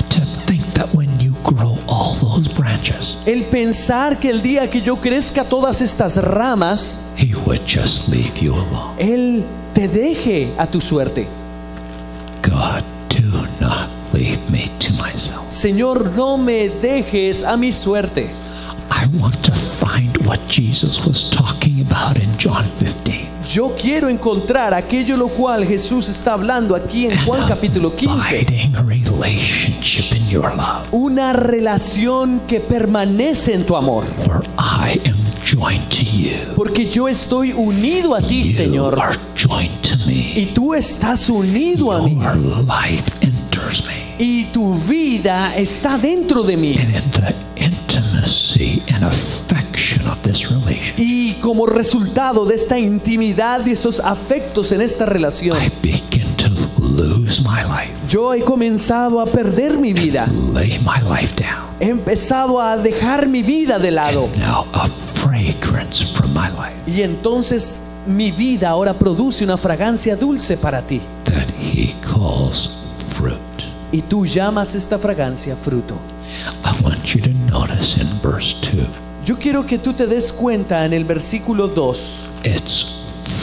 To think that when you grow all those branches, El pensar que el día que yo crezca todas estas ramas, He would just leave you alone. Él te deje a tu suerte. God, do not leave me to myself. Señor, no me dejes a mi suerte. I want to find what Jesus was talking about in John 15. Yo quiero encontrar aquello lo cual Jesús está hablando aquí en Juan capítulo 15. Abiding relationship in your love, Una relación que permanece en tu amor. for I am joined to you. Porque yo estoy unido a ti, You Señor. are joined to me. Y tú estás unido a mí. Your life enters me. Y tu vida está dentro de mí. And in the intimacy and affection of this relationship, Y como resultado de esta intimidad y estos afectos en esta relación, I begin to lose my life, yo he comenzado a perder mi vida. lay my life down. He empezado a dejar mi vida de lado. Now a fragrance from my life Y entonces mi vida ahora produce una fragancia dulce para ti. that He calls fruit. Y tú llamas esta fragancia fruto. I want you to notice in verse 2, Yo quiero que tú te des cuenta en el versículo 2. it's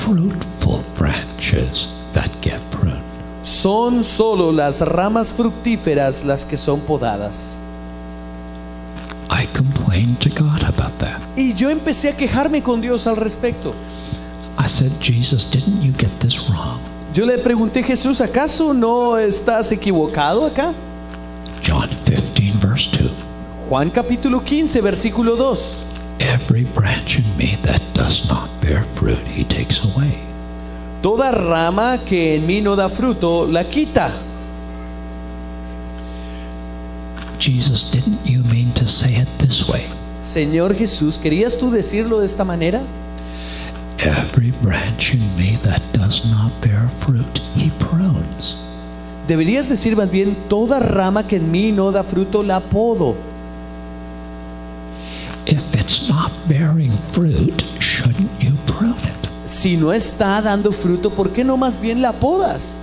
fruitful branches that get pruned. Son solo las ramas fructíferas las que son podadas. I complained to God about that. Y yo empecé a quejarme con Dios al respecto. I said, Jesus, didn't you get this wrong? Yo le pregunté, Jesús, ¿acaso no estás equivocado acá? John 15 verse 2. Juan capítulo 15, versículo 2. Every branch in me that does not bear fruit, He takes away. Toda rama que en mí no da fruto, la quita. Jesus, didn't you mean to say it this way? Señor Jesús, ¿querías tú decirlo de esta manera? Every branch in me that does not bear fruit, He prunes. Deberías decir más bien, toda rama que en mí no da fruto, la podo. If it's not bearing fruit, shouldn't you prune it? Si no está dando fruto, ¿por qué no más bien la podas?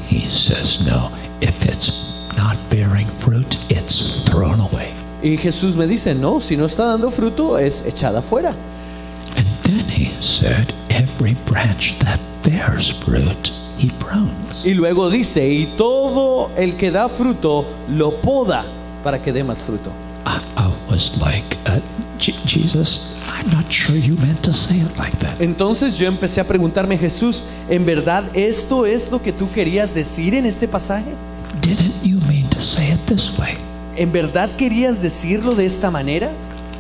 He says, no, if it's not bearing fruit, it's thrown away. Y Jesús me dice, no, si no está dando fruto, es echada fuera. And then he said, every branch that bears fruit, he prunes. Y luego dice, y todo el que da fruto, lo poda para que dé más fruto. I was like, Jesus, I'm not sure you meant to say it like that. Entonces yo empecé a preguntarme, Jesús, ¿en verdad esto es lo que tú querías decir en este pasaje? Didn't you mean to say it this way? ¿En verdad querías decirlo de esta manera?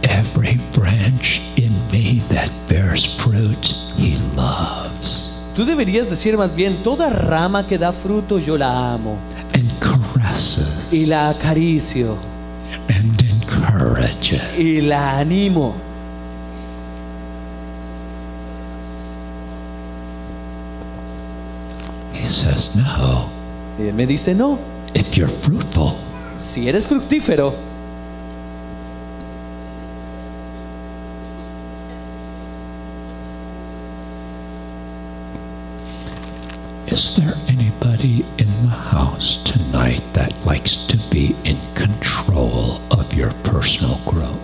Every branch in me that bears fruit, he loves. Tú deberías decir más bien, toda rama que da fruto yo la amo And caresses. y la acaricio And encourages. y la animo. He says, no. Y él me dice, no, If you're fruitful, si eres fructífero, is there anybody in the house tonight that likes to be in control of your personal growth?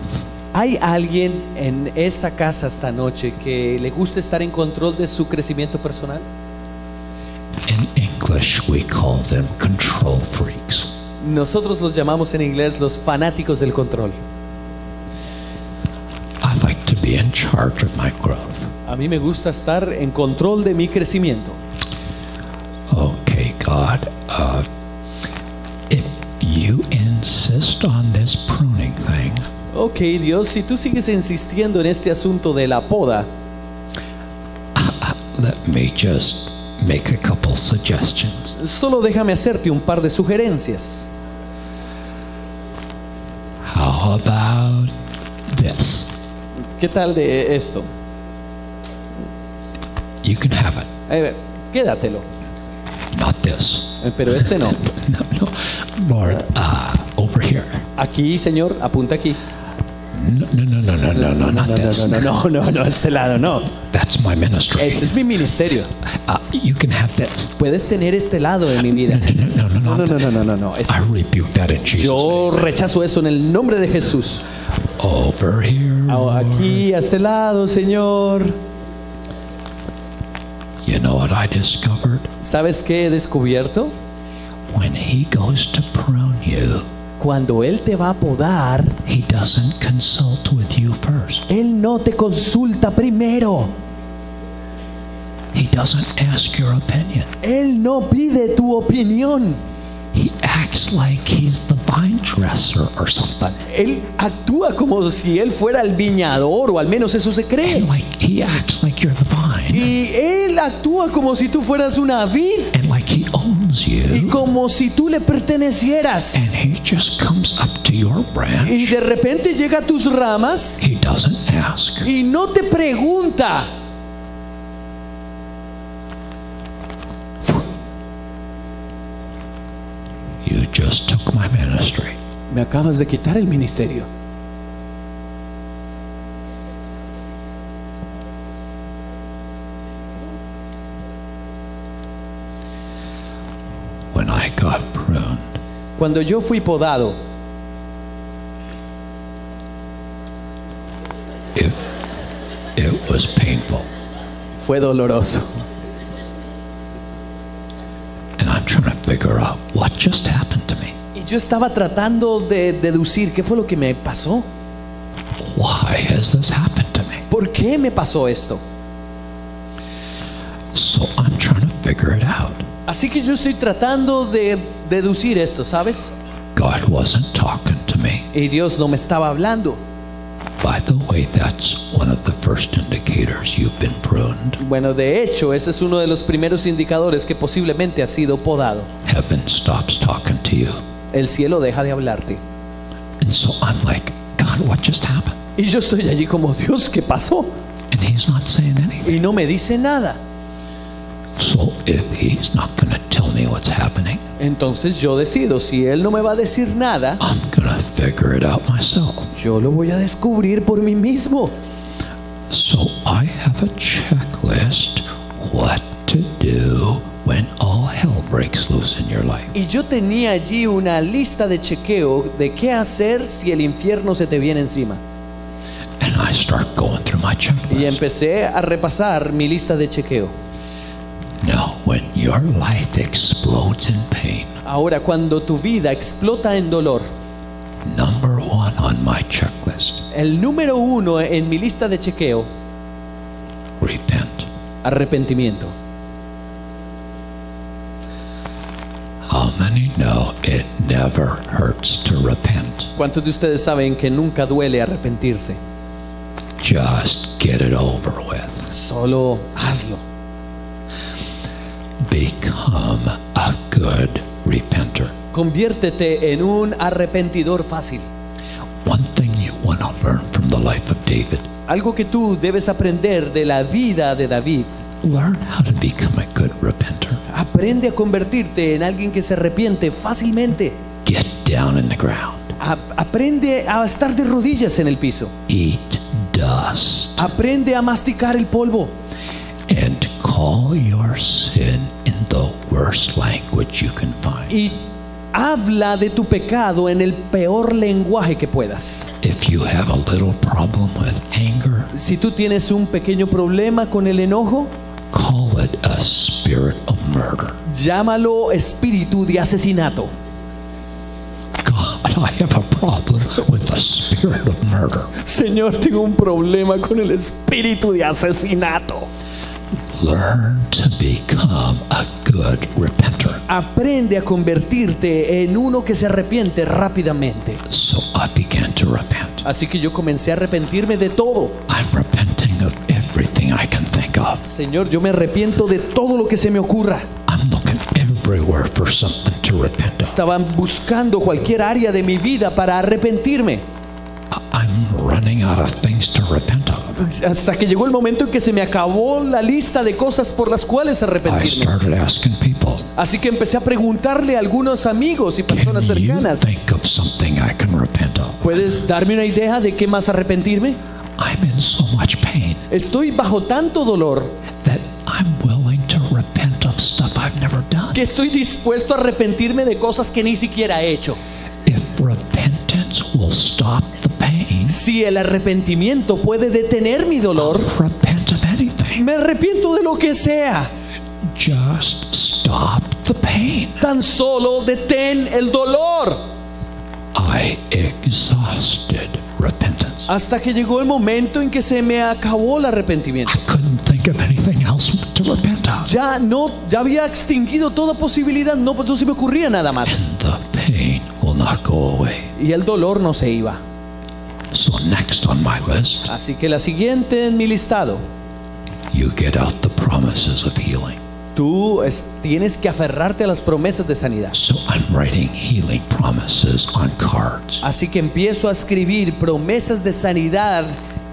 ¿hay alguien en esta casa esta noche que le gusta estar en control de su crecimiento personal? In English, we call them control freaks. Nosotros los llamamos en inglés los fanáticos del control. I like to be in charge of my growth. A mí me gusta estar en control de mi crecimiento. Okay, God, if you insist on this pruning thing, Ok, Dios, si tú sigues insistiendo en este asunto de la poda, let me just make a couple suggestions. solo déjame hacerte un par de sugerencias. How about this? ¿Qué tal de esto? You can have it. Quédatelo. Not this. Pero este no. No. Lord, over here. Aquí, Señor, apunta aquí. No, not this. No, este lado no. That's my ministry. Ese es mi ministerio. You can have this. Puedes tener este lado de mi vida. No. I rebuke that in Jesus' Yo name. rechazo eso en el nombre de Jesús. Over here. Aquí, a este lado, Señor. You know what I discovered? ¿Sabes qué he descubierto? When he goes to prune you, Cuando Él te va a podar, he doesn't consult with you first. Él no te consulta primero. He doesn't ask your opinion. Él no pide tu opinión. He acts like he's the vine dresser or something. Él actúa como si Él fuera el viñador, o al menos eso se cree. And like he acts like you're the vine. Y Él actúa como si tú fueras una vid And like he owns y you. como si tú le pertenecieras. And he just comes up to your branch. Y de repente llega a tus ramas He doesn't ask. y no te pregunta. You just took my ministry. Me acabas de quitar el ministerio. When I got pruned, Cuando yo fui podado, it was painful. fue doloroso. And I'm trying to figure out what just happened to me. Y yo estaba tratando de deducir qué fue lo que me pasó. Why has this happened to me? ¿Por qué me pasó esto? So I'm trying to figure it out. Así que yo estoy tratando de deducir esto, ¿sabes? God wasn't talking to me. Y Dios no me estaba hablando. By the way, that's one of the first indicators you've been pruned. Bueno, de hecho, ese es uno de los primeros indicadores que posiblemente has sido podado. Heaven stops talking to you. El cielo deja de hablarte. And so I'm like, God, what just happened? Y yo estoy allí como, Dios, ¿qué pasó? And he's not saying anything. Y no me dice nada. So if he's not going to tell me what's happening, Entonces yo decido, si Él no me va a decir nada, I'm going to figure it out myself. yo lo voy a descubrir por mí mismo. So I have a checklist what to do when all hell breaks breaks loose in your life. Y yo tenía allí una lista de chequeo de qué hacer si el infierno se te viene encima. And I start going through my Y checklist. empecé a repasar mi lista de chequeo. Now, when your life explodes in pain, Ahora, cuando tu vida explota en dolor, number one on my checklist, el número 1 en mi lista de chequeo, repent. arrepentimiento. How many know it never hurts to repent? ¿Cuántos de ustedes saben que nunca duele arrepentirse? Just get it over with. Solo hazlo. Become a good repenter. Conviértete en un arrepentidor fácil. One thing you want to learn from the life of David, Algo que tú debes aprender de la vida de David. learn how to become a good repenter. Aprende a convertirte en alguien que se arrepiente fácilmente. Get down in the ground. Aprende a estar de rodillas en el piso. Eat dust. Aprende a masticar el polvo. And call your sin in the worst language you can find. Y habla de tu pecado en el peor lenguaje que puedas. If you have a little problem with anger, Si tú tienes un pequeño problema con el enojo, call it a spirit of murder. llámalo espíritu de asesinato. God, I have a problem with the spirit of murder. Señor, tengo un problema con el espíritu de asesinato. Learn to become a good repenter. Aprende a convertirte en uno que se arrepiente rápidamente. So I began to repent. Así que yo comencé a arrepentirme de todo. I'm repenting of everything I can think of. Señor, yo me arrepiento de todo lo que se me ocurra. I'm looking everywhere for something to repent of. Estaban buscando cualquier área de mi vida para arrepentirme. I'm running out of things to repent of. Hasta que llegó el momento en que se me acabó la lista de cosas por las cuales I arrepentirme. started asking people, Así que empecé a preguntarle a algunos amigos y personas can you cercanas, think of something I can repent of? ¿puedes darme una idea de qué más arrepentirme? I'm in so much pain Estoy bajo tanto dolor that I'm willing to repent of stuff I've never done. que estoy dispuesto a arrepentirme de cosas que ni siquiera he hecho. If repentance will stop the pain, Si el arrepentimiento puede detener mi dolor, repent of anything. me arrepiento de lo que sea. Just stop the pain. Tan solo detén el dolor. I exhausted repentance. Hasta que llegó el momento en que se me acabó el arrepentimiento. I couldn't think of anything else to repent of. Ya había extinguido toda posibilidad, no se me ocurría nada más. And the pain will not go away. Y el dolor no se iba. So next on my list, Así que la siguiente en mi listado, you get out the promises of healing. tú tienes que aferrarte a las promesas de sanidad. So I'm writing healing promises on cards. Así que empiezo a escribir promesas de sanidad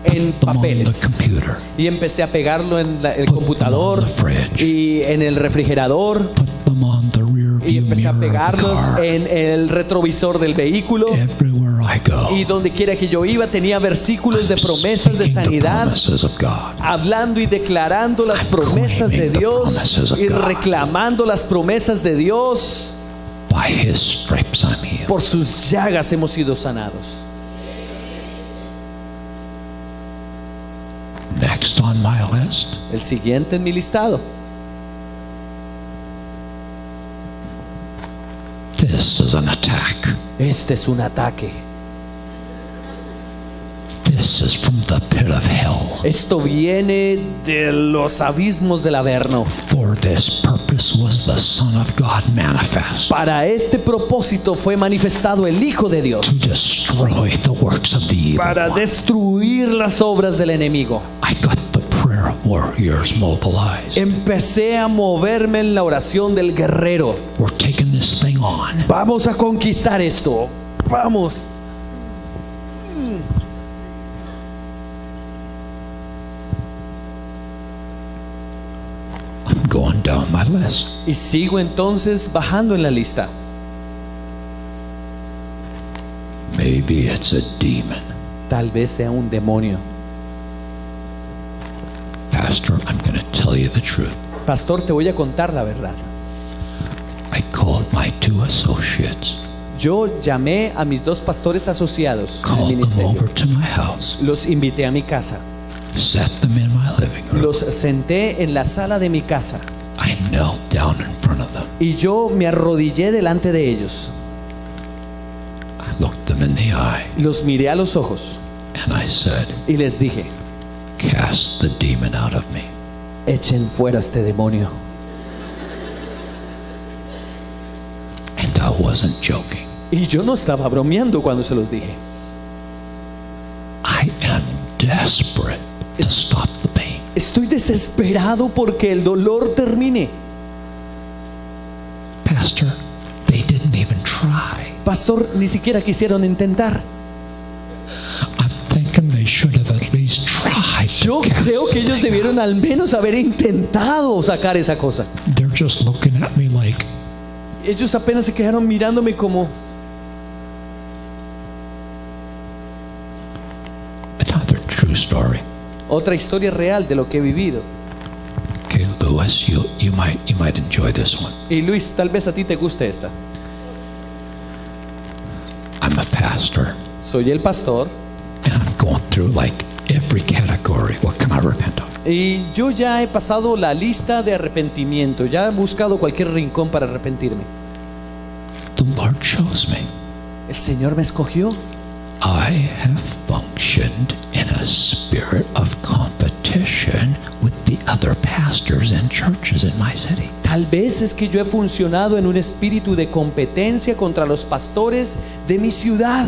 en Put them on the papeles. computer. Y empecé a pegarlo en el Put computador them on the fridge. y en el refrigerador. Put them on the rear Y view empecé a mirror of the pegarlos car. en el retrovisor del vehículo. Everywhere I go, Y donde quiera que yo iba tenía versículos de I'm promesas de speaking the sanidad, promises of God. hablando y declarando las promesas de claiming the Dios promises of y God. reclamando las promesas de Dios. By His stripes I'm healed. Por sus llagas hemos sido sanados. Next on my list, El siguiente en mi listado. this is an attack. Este es un ataque. This is from the pit of hell. Esto viene de los abismos del Averno. For this purpose was the Son of God manifest, Para este propósito fue manifestado el Hijo de Dios, to destroy the works of the evil para one. destruir las obras del enemigo. I got the prayer warriors mobilized. Empecé a moverme en la oración del guerrero. We're taking this thing on. Vamos a conquistar esto. Vamos. I'm going down my list. Y sigo entonces bajando en la lista. Maybe it's a demon. Tal vez sea un demonio. Pastor, I'm going to tell you the truth. Pastor, te voy a contar la verdad. I called my 2 associates, Yo llamé a mis 2 pastores asociados en el called them ministerio. over to my house, Los invité a mi casa. set them in my living room. Los senté en la sala de mi casa. I knelt down in front of them. Y yo me arrodillé delante de ellos. I looked them in the eye Los miré a los ojos and I said, y les dije, cast the demon out of me. echen fuera este demonio. And I wasn't joking. Y yo no estaba bromeando cuando se los dije. I am desperate to stop the pain. Estoy desesperado porque el dolor termine. Pastor, they didn't even try. Pastor, ni siquiera quisieron intentar. I'm thinking they should have at least tried. Yo to cast creo que ellos the thing debieron out. al menos haber intentado sacar esa cosa. They're just looking at me like, Ellos apenas se quedaron mirándome como... another true story. Otra historia real de lo que he vivido. Okay, Louis, you might enjoy this one. Y Luis, tal vez a ti te guste esta. I'm a pastor, Soy el pastor and I'm going through like every category. What can I repent of? y yo ya he pasado la lista de arrepentimiento. Ya he buscado cualquier rincón para arrepentirme. The Lord chose me. El Señor me escogió. I have functioned in a spirit of competition with the other pastors and churches in my city. Tal vez es que yo he funcionado en un espíritu de competencia contra los pastores de mi ciudad.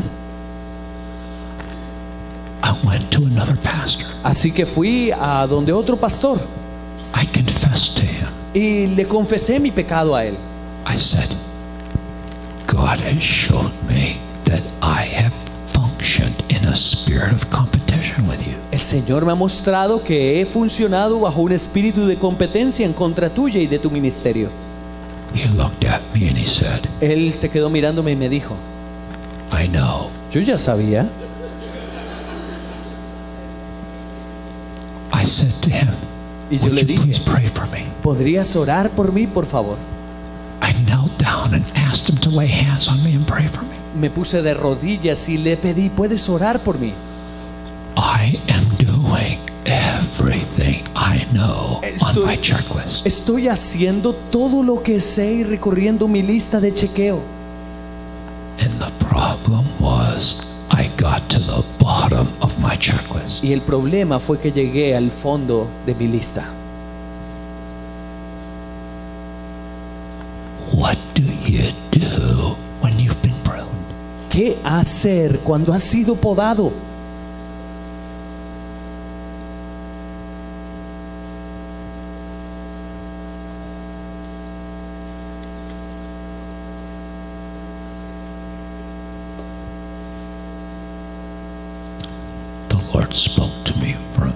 I went to another pastor. Así que fui a donde otro pastor I confessed to him. y le confesé mi pecado a él. I said, God has shown me that I have functioned in a spirit of competition with you. El Señor me ha mostrado que he funcionado bajo un espíritu de competencia en contra tuya y de tu ministerio. He looked at me and he said, Él se quedó mirándome y me dijo, I know. yo ya sabía. I said to him, Y yo would le you dije, please pray for me? ¿podrías orar por mí, por favor? I knelt down and asked him to lay hands on me and pray for me. Me puse de rodillas y le pedí, ¿puedes orar por mí? I am doing everything I know on my checklist. Estoy haciendo todo lo que sé y recorriendo mi lista de chequeo. And the problem was, I got to the bottom of my checklist. Y el problema fue que llegué al fondo de mi lista. What do you do when you've been pruned? ¿Qué hacer cuando has sido podado? The Lord spoke to me from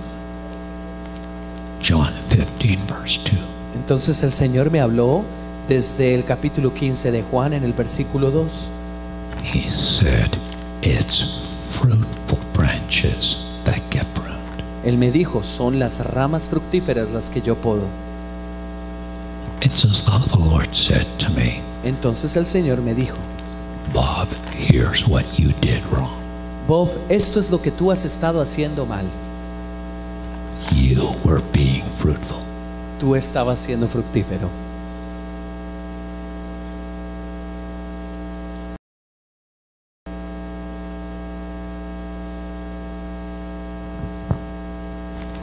John 15, verse 2. Entonces el Señor me habló desde el capítulo 15 de Juan en el versículo 2. He said, it's fruitful branches that get pruned. Él me dijo, son las ramas fructíferas las que yo podo. It's as though the Lord said to me, Entonces el Señor me dijo, Bob, here's what you did wrong. Bob, esto es lo que tú has estado haciendo mal. You were being fruitful. Tú estabas siendo fructífero.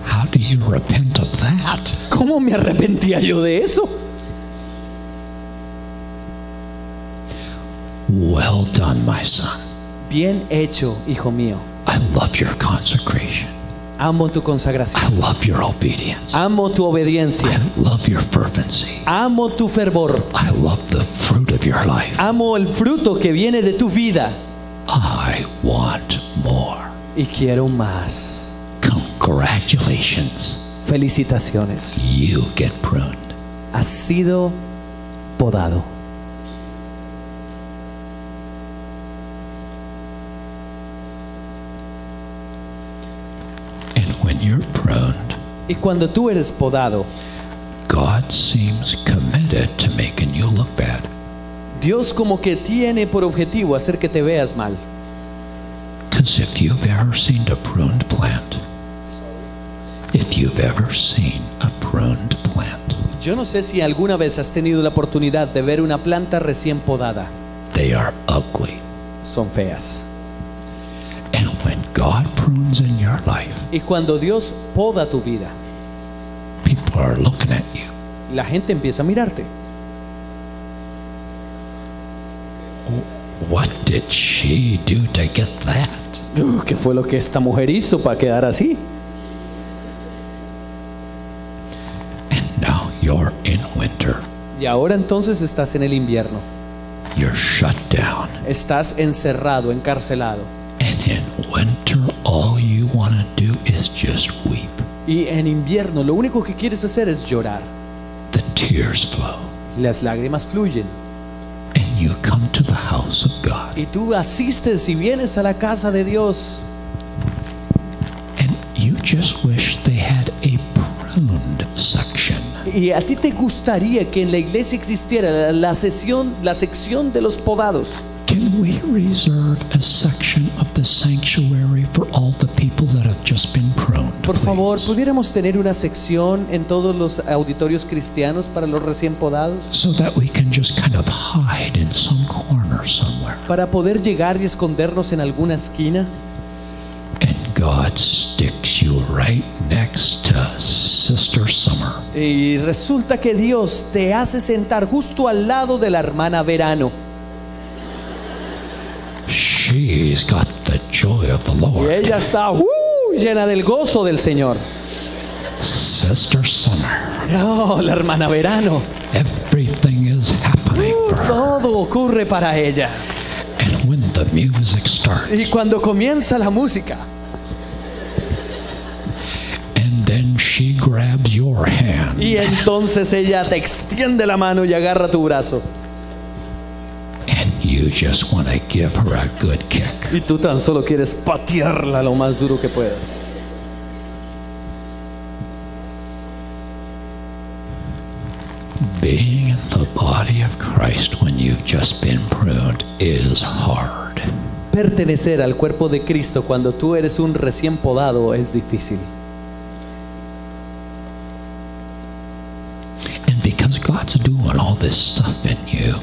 How do you repent of that? ¿Cómo me arrepentía yo de eso? Well done, my son. Bien hecho, hijo mío. I love your consecration. Amo tu I consagración. love your obedience. Amo tu obediencia. I love your fervency. Amo tu fervor. I love the fruit of your life. Amo el fruto que viene de tu vida. I want more. Y quiero más. Congratulations. Felicitaciones. You get pruned. Has sido podado. And when you're pruned, Y cuando tú eres podado, God seems committed to making you look bad. Dios como que tiene por objetivo hacer que te veas mal. Because if you've ever seen a pruned plant, Yo no sé si alguna vez has tenido la oportunidad de ver una planta recién podada. they are ugly. Son feas. And when God prunes in your life, Y cuando Dios poda tu vida, people are looking at you. la gente empieza a mirarte. What did she do to get that? ¿Qué fue lo que esta mujer hizo para quedar así? And now you're in winter. Y ahora entonces estás en el invierno. You're shut down. Estás encerrado, encarcelado. And in winter, all you want to do is just weep. Y en invierno lo único que quieres hacer es llorar. The tears flow. Las lágrimas fluyen. And you come to the house of God. Y tú asistes y vienes a la casa de Dios. And you just wish they had a pruned section. Y a ti te gustaría que en la iglesia existiera la sección de los podados. Can we reserve a section of the sanctuary for all the people that have just been pruned? Por favor, please? ¿pudiéramos tener una sección en todos los auditorios cristianos para los recién podados? So that we can just kind of hide in some corner somewhere. Para poder llegar y escondernos en alguna esquina. And God sticks you right next to Sister Summer. Y resulta que Dios te hace sentar justo al lado de la hermana Verano. She's got the joy of the Y Lord. ella está llena del gozo del Señor. Sister Summer. Oh, la hermana Verano. Everything is happening for her. Todo ocurre para ella. And when the music starts, Y cuando comienza la música, and then she grabs your hand, y entonces ella te extiende la mano y agarra tu brazo. and you just want to give her a good kick. Y tú tan solo quieres patearla lo más duro que puedas. Being in the body of Christ when you've just been pruned is hard. Pertenecer al cuerpo de Cristo cuando tú eres un recién podado es difícil. And because God's doing all this stuff in you,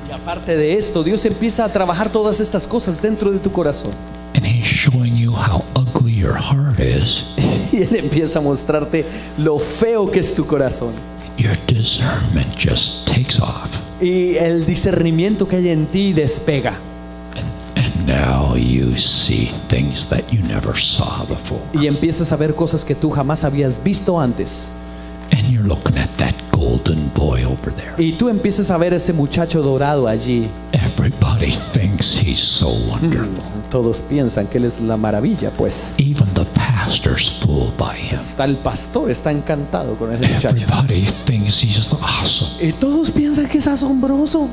Y aparte de esto, Dios empieza a trabajar todas estas cosas dentro de tu corazón. and He's showing you how ugly your heart is, Y Él empieza a mostrarte lo feo que es tu corazón. your discernment just takes off. Y el discernimiento que hay en ti despega. And now you see things that you never saw before. Y empiezas a ver cosas que tú jamás habías visto antes. And you're looking at that golden boy over there. Y tú empiezas a ver ese muchacho dorado allí. Everybody thinks he's so wonderful. Todos piensan que él es la maravilla, pues. Even the pastor's fooled by him. Hasta el pastor está encantado con ese muchacho. Everybody thinks he's awesome. Y todos piensan que es asombroso.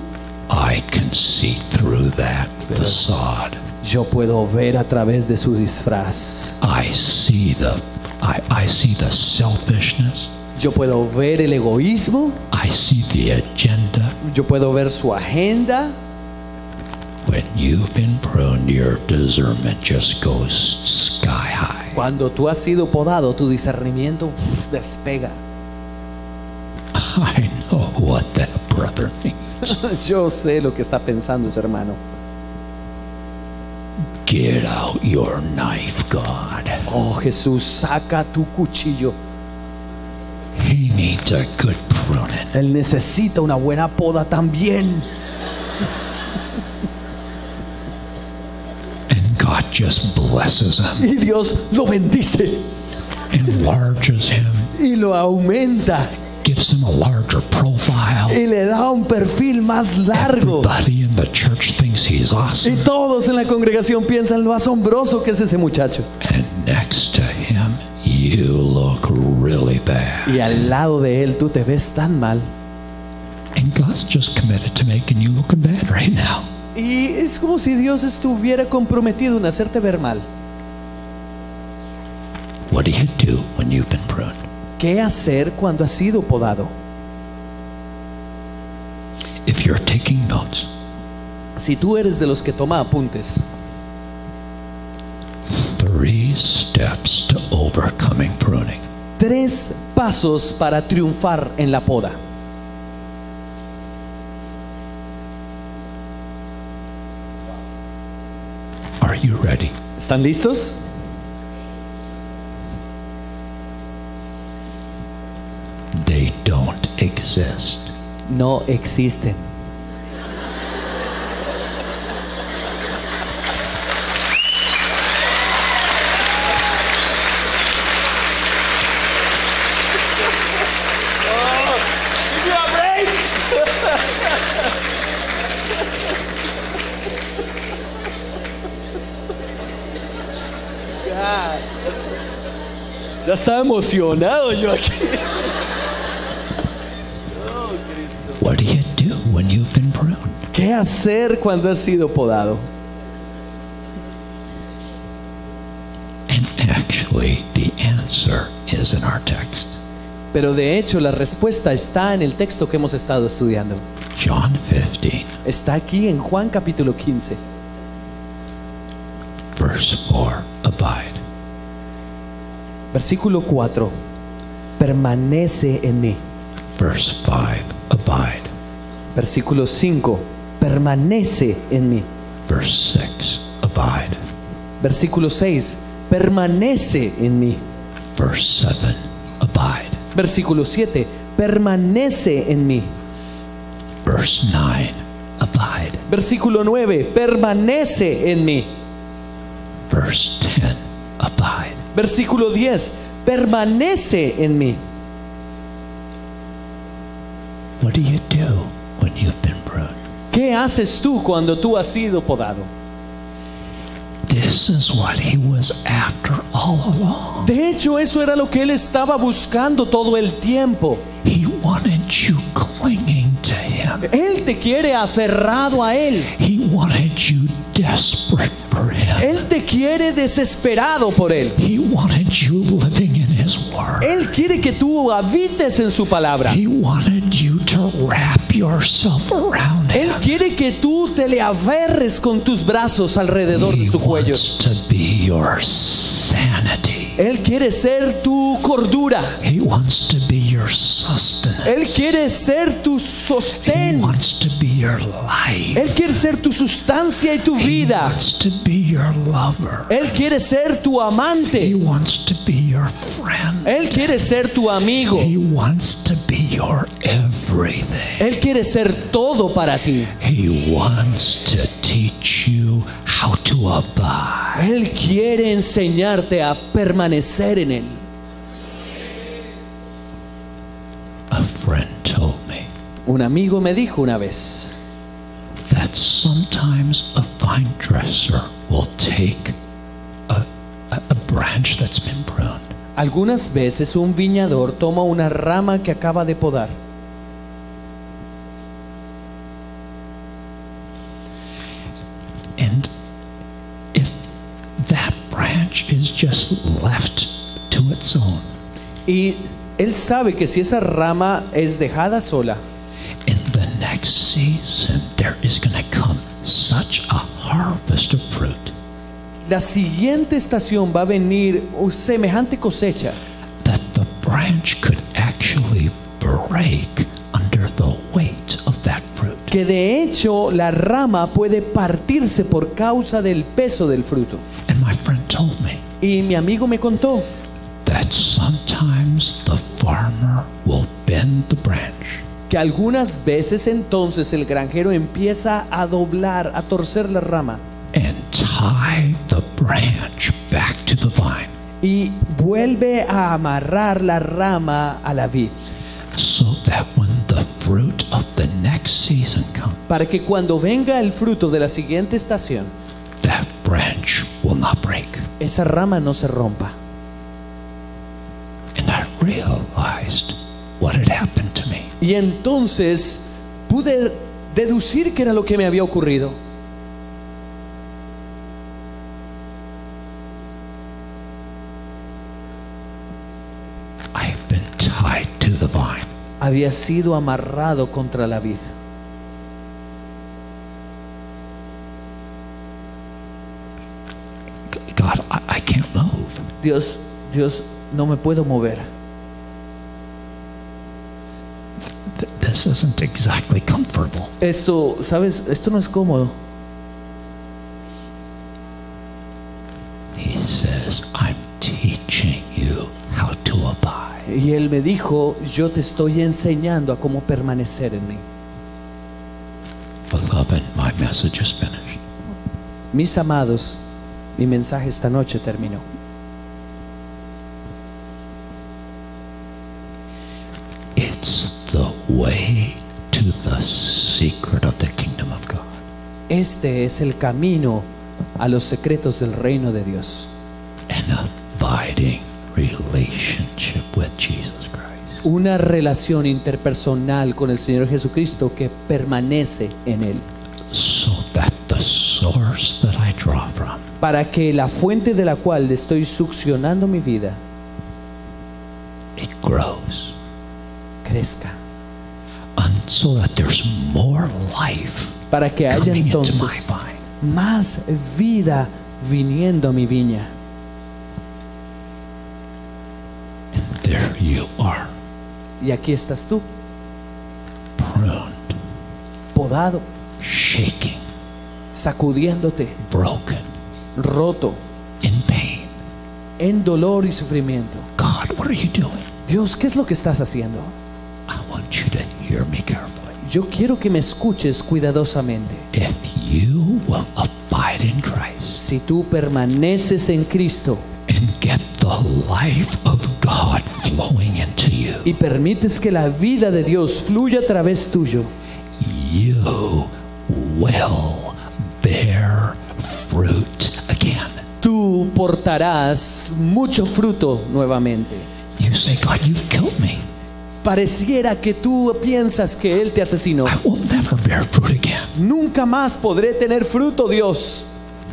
I can see through that facade. Yo puedo ver a través de su disfraz. I see the selfishness. Yo puedo ver el egoísmo. I see the agenda. Yo puedo ver su agenda. When you've been pruned, your discernment just goes sky high. Cuando tú has sido podado, tu discernimiento despega. I know what that brother needs. Yo sé lo que está pensando ese hermano. Get out your knife, God. Oh, Jesús, saca tu cuchillo. He needs a good pruning. Él necesita una buena poda también. And God just blesses him, Y Dios lo bendice enlarges him, y lo aumenta gives him a larger profile. y le da un perfil más largo. Everybody in the church thinks he's Y awesome. todos en la congregación piensan lo asombroso que es ese muchacho. And next to him, you look really bad. Y al lado de él tú te ves tan mal. And God's just committed to making you looking bad right now. Y es como si Dios estuviera comprometido en hacerte ver mal. What do you do when you've been pruned? ¿Qué hacer cuando has sido podado? If you're taking notes, Si tú eres de los que toma apuntes, 3 steps to overcoming pruning. 3 pasos para triunfar en la poda. Are you ready? ¿Están listos? They don't exist. No existen. Ya estaba emocionado yo aquí. Oh, Cristo. What do you do when you've been pruned? ¿Qué hacer cuando has sido podado? And actually, the answer is in our text. Pero de hecho la respuesta está en el texto que hemos estado estudiando. John 15, Está aquí en Juan capítulo 15, verse 4, abide. versículo 4. Permanece en mí. Verse 5, abide. Versículo 5. Permanece en mí. Verse 6, abide. Versículo 6. Permanece en mí. Verse 7, abide. Versículo 7. Permanece en mí. Verse 9, abide. Versículo 9. Permanece en mí. Verse 10, abide. Versículo 10. Permanece en mí. What do you do when you've been pruned? ¿Qué haces tú cuando tú has sido podado? This is what he was after all along. De hecho, eso era lo que él estaba buscando todo el tiempo. He wanted you clinging to him. Él te quiere aferrado a él. He wanted you desperate for him. Él te quiere desesperado por él. He wanted you living in his word. Él quiere que tú habites en su palabra. He wanted you to wrap yourself around Él him. quiere que tú te le aferres con tus brazos alrededor de He su cuello. wants to be your sanity. Él quiere ser tu cordura. He wants to be your sustenance. Él quiere ser tu He sostén. wants to be your life. Él quiere ser tu sustancia y tu He vida. wants to be your lover. Él quiere ser tu He amante. wants to be your friend. Él quiere ser tu amigo. He wants to be your everything. Él quiere ser todo para ti. He wants to teach you how to abide. Él quiere enseñarte a permanecer en Él. A friend told me Un amigo me dijo una vez that sometimes a vine dresser will take a branch that's been pruned algunas veces un viñador toma una rama que acaba de podar and if that branch is just left to its own, y él sabe que si esa rama es dejada sola, in the next season there is going to come such a harvest of fruit la siguiente estación va a venir semejante cosecha that the branch could actually break under the weight of that fruit. que de hecho la rama puede partirse por causa del peso del fruto. And my friend told me Y mi amigo me contó that sometimes the farmer will bend the branch que algunas veces entonces el granjero empieza a doblar, a torcer la rama and tie the branch back to the vine y vuelve a amarrar la rama a la vid, so that when the fruit of the next season comes, para que cuando venga el fruto de la siguiente estación, that branch will not break. esa rama no se rompa. And I realized what had happened to me. Y entonces pude deducir qué era lo que me había ocurrido. I've been tied to the vine. Había sido amarrado contra la vid. God, I can't move. Dios, no me puedo mover. This isn't exactly comfortable. Esto, ¿sabes? Esto no es cómodo. He says, I'm teaching you how to abide. Y Él me dijo, yo te estoy enseñando a cómo permanecer en mí. Beloved, my message is finished. Mis amados, mi mensaje esta noche terminó. It's the way to the secret of the kingdom of God. Este es el camino a los secretos del reino de Dios. An abiding relationship with Jesus Christ. Una relación interpersonal con el Señor Jesucristo que permanece en Él. So that the source that I draw from Para que la fuente de la cual estoy succionando mi vida it grows. crezca. And so that there's more life Para que haya coming into my entonces vine. más vida viniendo a mi viña. And there you are, Y aquí estás tú, pruned, podado, shaking, sacudiéndote, broken, roto, in pain. en dolor y sufrimiento. God, what are you doing? Dios, ¿qué es lo que estás haciendo? I want you to hear me carefully. Yo quiero que me escuches cuidadosamente. If you will abide in Christ Si tú permaneces en Cristo and get the life of God flowing into you, y permites que la vida de Dios fluya a través tuyo, you will bear fruit again. tú portarás mucho fruto nuevamente. You say, God, you've killed me. Pareciera que tú piensas que Él te asesinó. I will never bear fruit again. Nunca más podré tener fruto, Dios.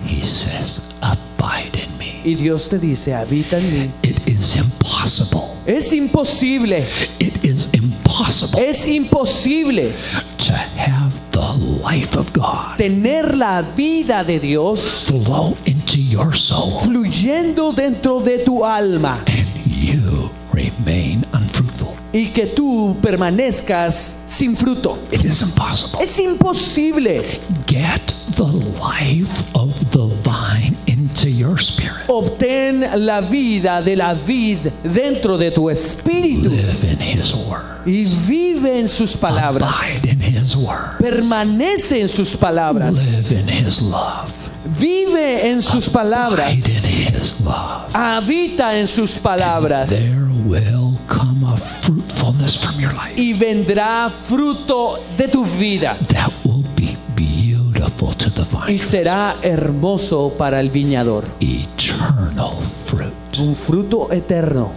He says, abide in me. Y Dios te dice, habita en mí. It is impossible. Es imposible, It is impossible es imposible to have the life of God tener la vida de Dios flow into your soul fluyendo dentro de tu alma and you remain unfruitful. y que tú permanezcas sin fruto. It is impossible. Es imposible. Get the life of the vine into your spirit. Obtén la vida de la vid dentro de tu espíritu Live in His word. y vive en sus palabras. Abide in His word. Permanece en sus palabras. Live in His love. Vive en sus palabras. Abide in His love. Habita en sus palabras. There will come a fruitfulness from your life Y vendrá fruto de tu vida. that will be beautiful to the Y vine. será hermoso para el viñador. Eternal fruit, Un fruto eterno.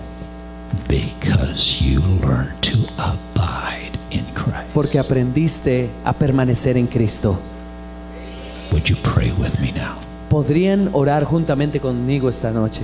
because you learn to abide in Christ. Porque aprendiste a permanecer en Cristo. Would you pray with me now? ¿Podrían orar juntamente conmigo esta noche?